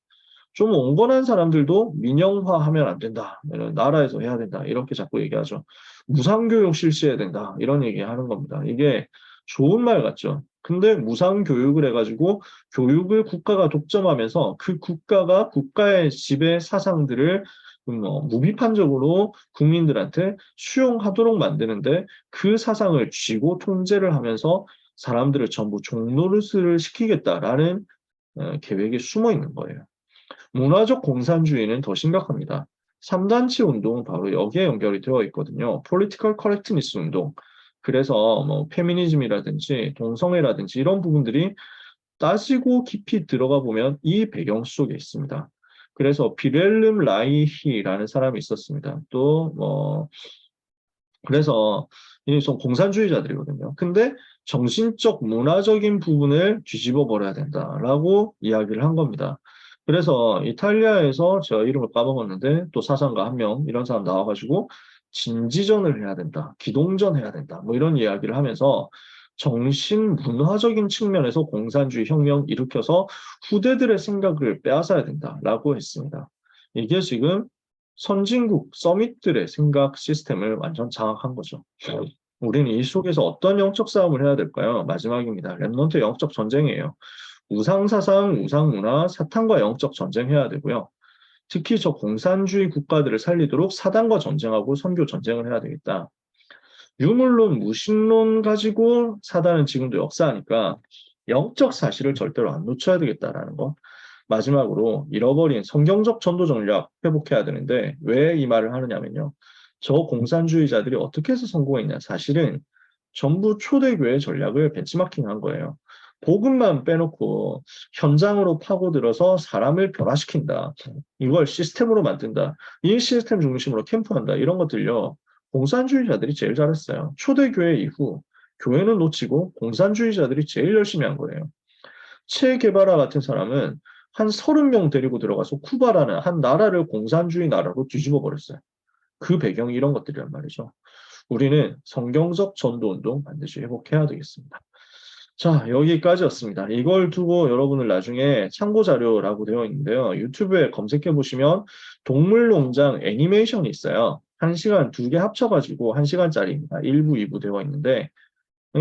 좀 온건한 사람들도 민영화하면 안 된다. 나라에서 해야 된다. 이렇게 자꾸 얘기하죠. 무상교육 실시해야 된다. 이런 얘기하는 겁니다. 이게 좋은 말 같죠. 근데 무상교육을 해가지고 교육을 국가가 독점하면서 그 국가가 국가의 지배 사상들을 무비판적으로 국민들한테 수용하도록 만드는데 그 사상을 쥐고 통제를 하면서 사람들을 전부 종노릇을 시키겠다라는 계획이 숨어 있는 거예요. 문화적 공산주의는 더 심각합니다. 3단체 운동은 바로 여기에 연결이 되어 있거든요. Political Correctness 운동. 그래서 뭐 페미니즘이라든지 동성애라든지 이런 부분들이 따지고 깊이 들어가 보면 이 배경 속에 있습니다. 그래서 비렐름 라이히라는 사람이 있었습니다. 그래서 이좀 공산주의자들이거든요. 근데 정신적 문화적인 부분을 뒤집어 버려야 된다라고 이야기를 한 겁니다. 그래서 이탈리아에서 제가 이름을 까먹었는데 또 사상가 한 명 이런 사람 나와가지고 진지전을 해야 된다, 기동전 해야 된다, 뭐 이런 이야기를 하면서 정신 문화적인 측면에서 공산주의 혁명 일으켜서 후대들의 생각을 빼앗아야 된다라고 했습니다. 이게 지금 선진국 서밋들의 생각 시스템을 완전 장악한 거죠. 우리는 이 속에서 어떤 영적 싸움을 해야 될까요? 마지막입니다. 랩넌트 영적 전쟁이에요. 우상사상, 우상문화, 사탄과 영적 전쟁해야 되고요. 특히 저 공산주의 국가들을 살리도록 사단과 전쟁하고 선교 전쟁을 해야 되겠다. 유물론, 무신론 가지고 사단은 지금도 역사하니까 영적 사실을 절대로 안 놓쳐야 되겠다라는 거. 마지막으로 잃어버린 성경적 전도 전략 회복해야 되는데 왜 이 말을 하느냐면요. 저 공산주의자들이 어떻게 해서 성공했냐. 사실은 전부 초대교회 전략을 벤치마킹한 거예요. 복음만 빼놓고 현장으로 파고들어서 사람을 변화시킨다. 이걸 시스템으로 만든다. 이 시스템 중심으로 캠프한다. 이런 것들요. 공산주의자들이 제일 잘했어요. 초대교회 이후 교회는 놓치고 공산주의자들이 제일 열심히 한 거예요. 체 게바라 같은 사람은 한 30명 데리고 들어가서 쿠바라는 한 나라를 공산주의 나라로 뒤집어 버렸어요. 그 배경이 이런 것들이란 말이죠. 우리는 성경적 전도운동 반드시 회복해야 되겠습니다. 자, 여기까지였습니다. 이걸 두고 여러분을 나중에 참고 자료라고 되어 있는데요. 유튜브에 검색해 보시면 동물농장 애니메이션이 있어요. 1시간 2개 합쳐가지고 1시간짜리입니다. 1부, 2부 되어 있는데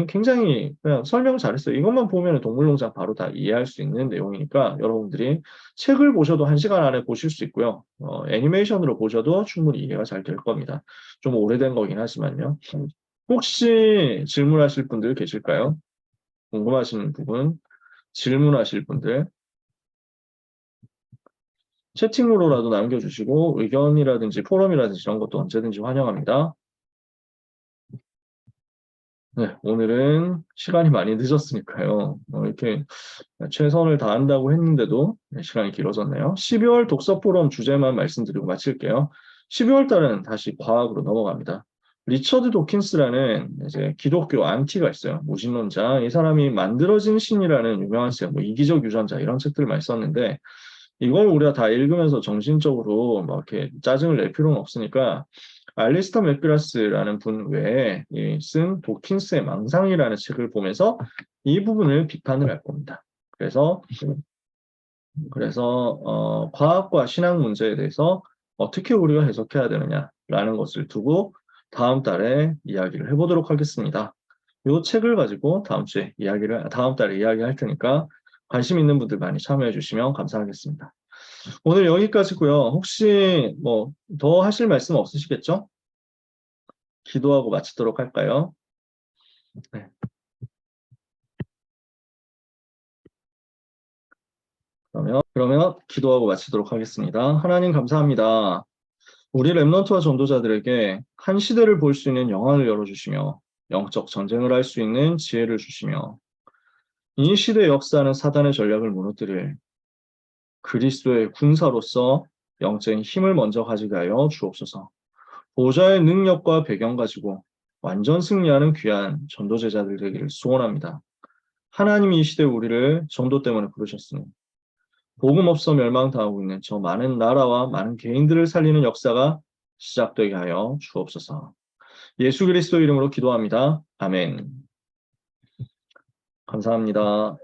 굉장히 그냥 설명 잘했어요. 이것만 보면 동물농장 바로 다 이해할 수 있는 내용이니까 여러분들이 책을 보셔도 1시간 안에 보실 수 있고요. 애니메이션으로 보셔도 충분히 이해가 잘 될 겁니다. 좀 오래된 거긴 하지만요. 혹시 질문하실 분들 계실까요? 궁금하신 부분, 질문하실 분들 채팅으로라도 남겨주시고 의견이라든지 포럼이라든지 이런 것도 언제든지 환영합니다. 네, 오늘은 시간이 많이 늦었으니까요. 이렇게 최선을 다한다고 했는데도 시간이 길어졌네요. 12월 독서 포럼 주제만 말씀드리고 마칠게요. 12월 달은 다시 과학으로 넘어갑니다. 리처드 도킨스라는 이제 기독교 안티가 있어요. 무신론자. 이 사람이 만들어진 신이라는 유명한 책, 뭐 이기적 유전자 이런 책들을 많이 썼는데 이걸 우리가 다 읽으면서 정신적으로 막 이렇게 짜증을 낼 필요는 없으니까 알리스터 맥그라스라는 분 외에 쓴 도킨스의 망상이라는 책을 보면서 이 부분을 비판을 할 겁니다. 그래서 과학과 신학 문제에 대해서 어떻게 우리가 해석해야 되느냐라는 것을 두고 다음 달에 이야기를 해보도록 하겠습니다. 이 책을 가지고 다음 달에 이야기할 테니까 관심 있는 분들 많이 참여해 주시면 감사하겠습니다. 오늘 여기까지고요. 혹시 뭐 더 하실 말씀 없으시겠죠? 기도하고 마치도록 할까요? 네. 그러면 기도하고 마치도록 하겠습니다. 하나님 감사합니다. 우리 렘넌트와 전도자들에게 한 시대를 볼 수 있는 영안을 열어주시며 영적 전쟁을 할 수 있는 지혜를 주시며 이 시대 역사는 사단의 전략을 무너뜨릴 그리스도의 군사로서 영적인 힘을 먼저 가지게 하여 주옵소서. 보좌의 능력과 배경 가지고 완전 승리하는 귀한 전도 제자들 되기를 소원합니다. 하나님이 이 시대 우리를 전도 때문에 부르셨으니 복음 없어 멸망당하고 있는 저 많은 나라와 많은 개인들을 살리는 역사가 시작되게 하여 주옵소서. 예수 그리스도 이름으로 기도합니다. 아멘. 감사합니다.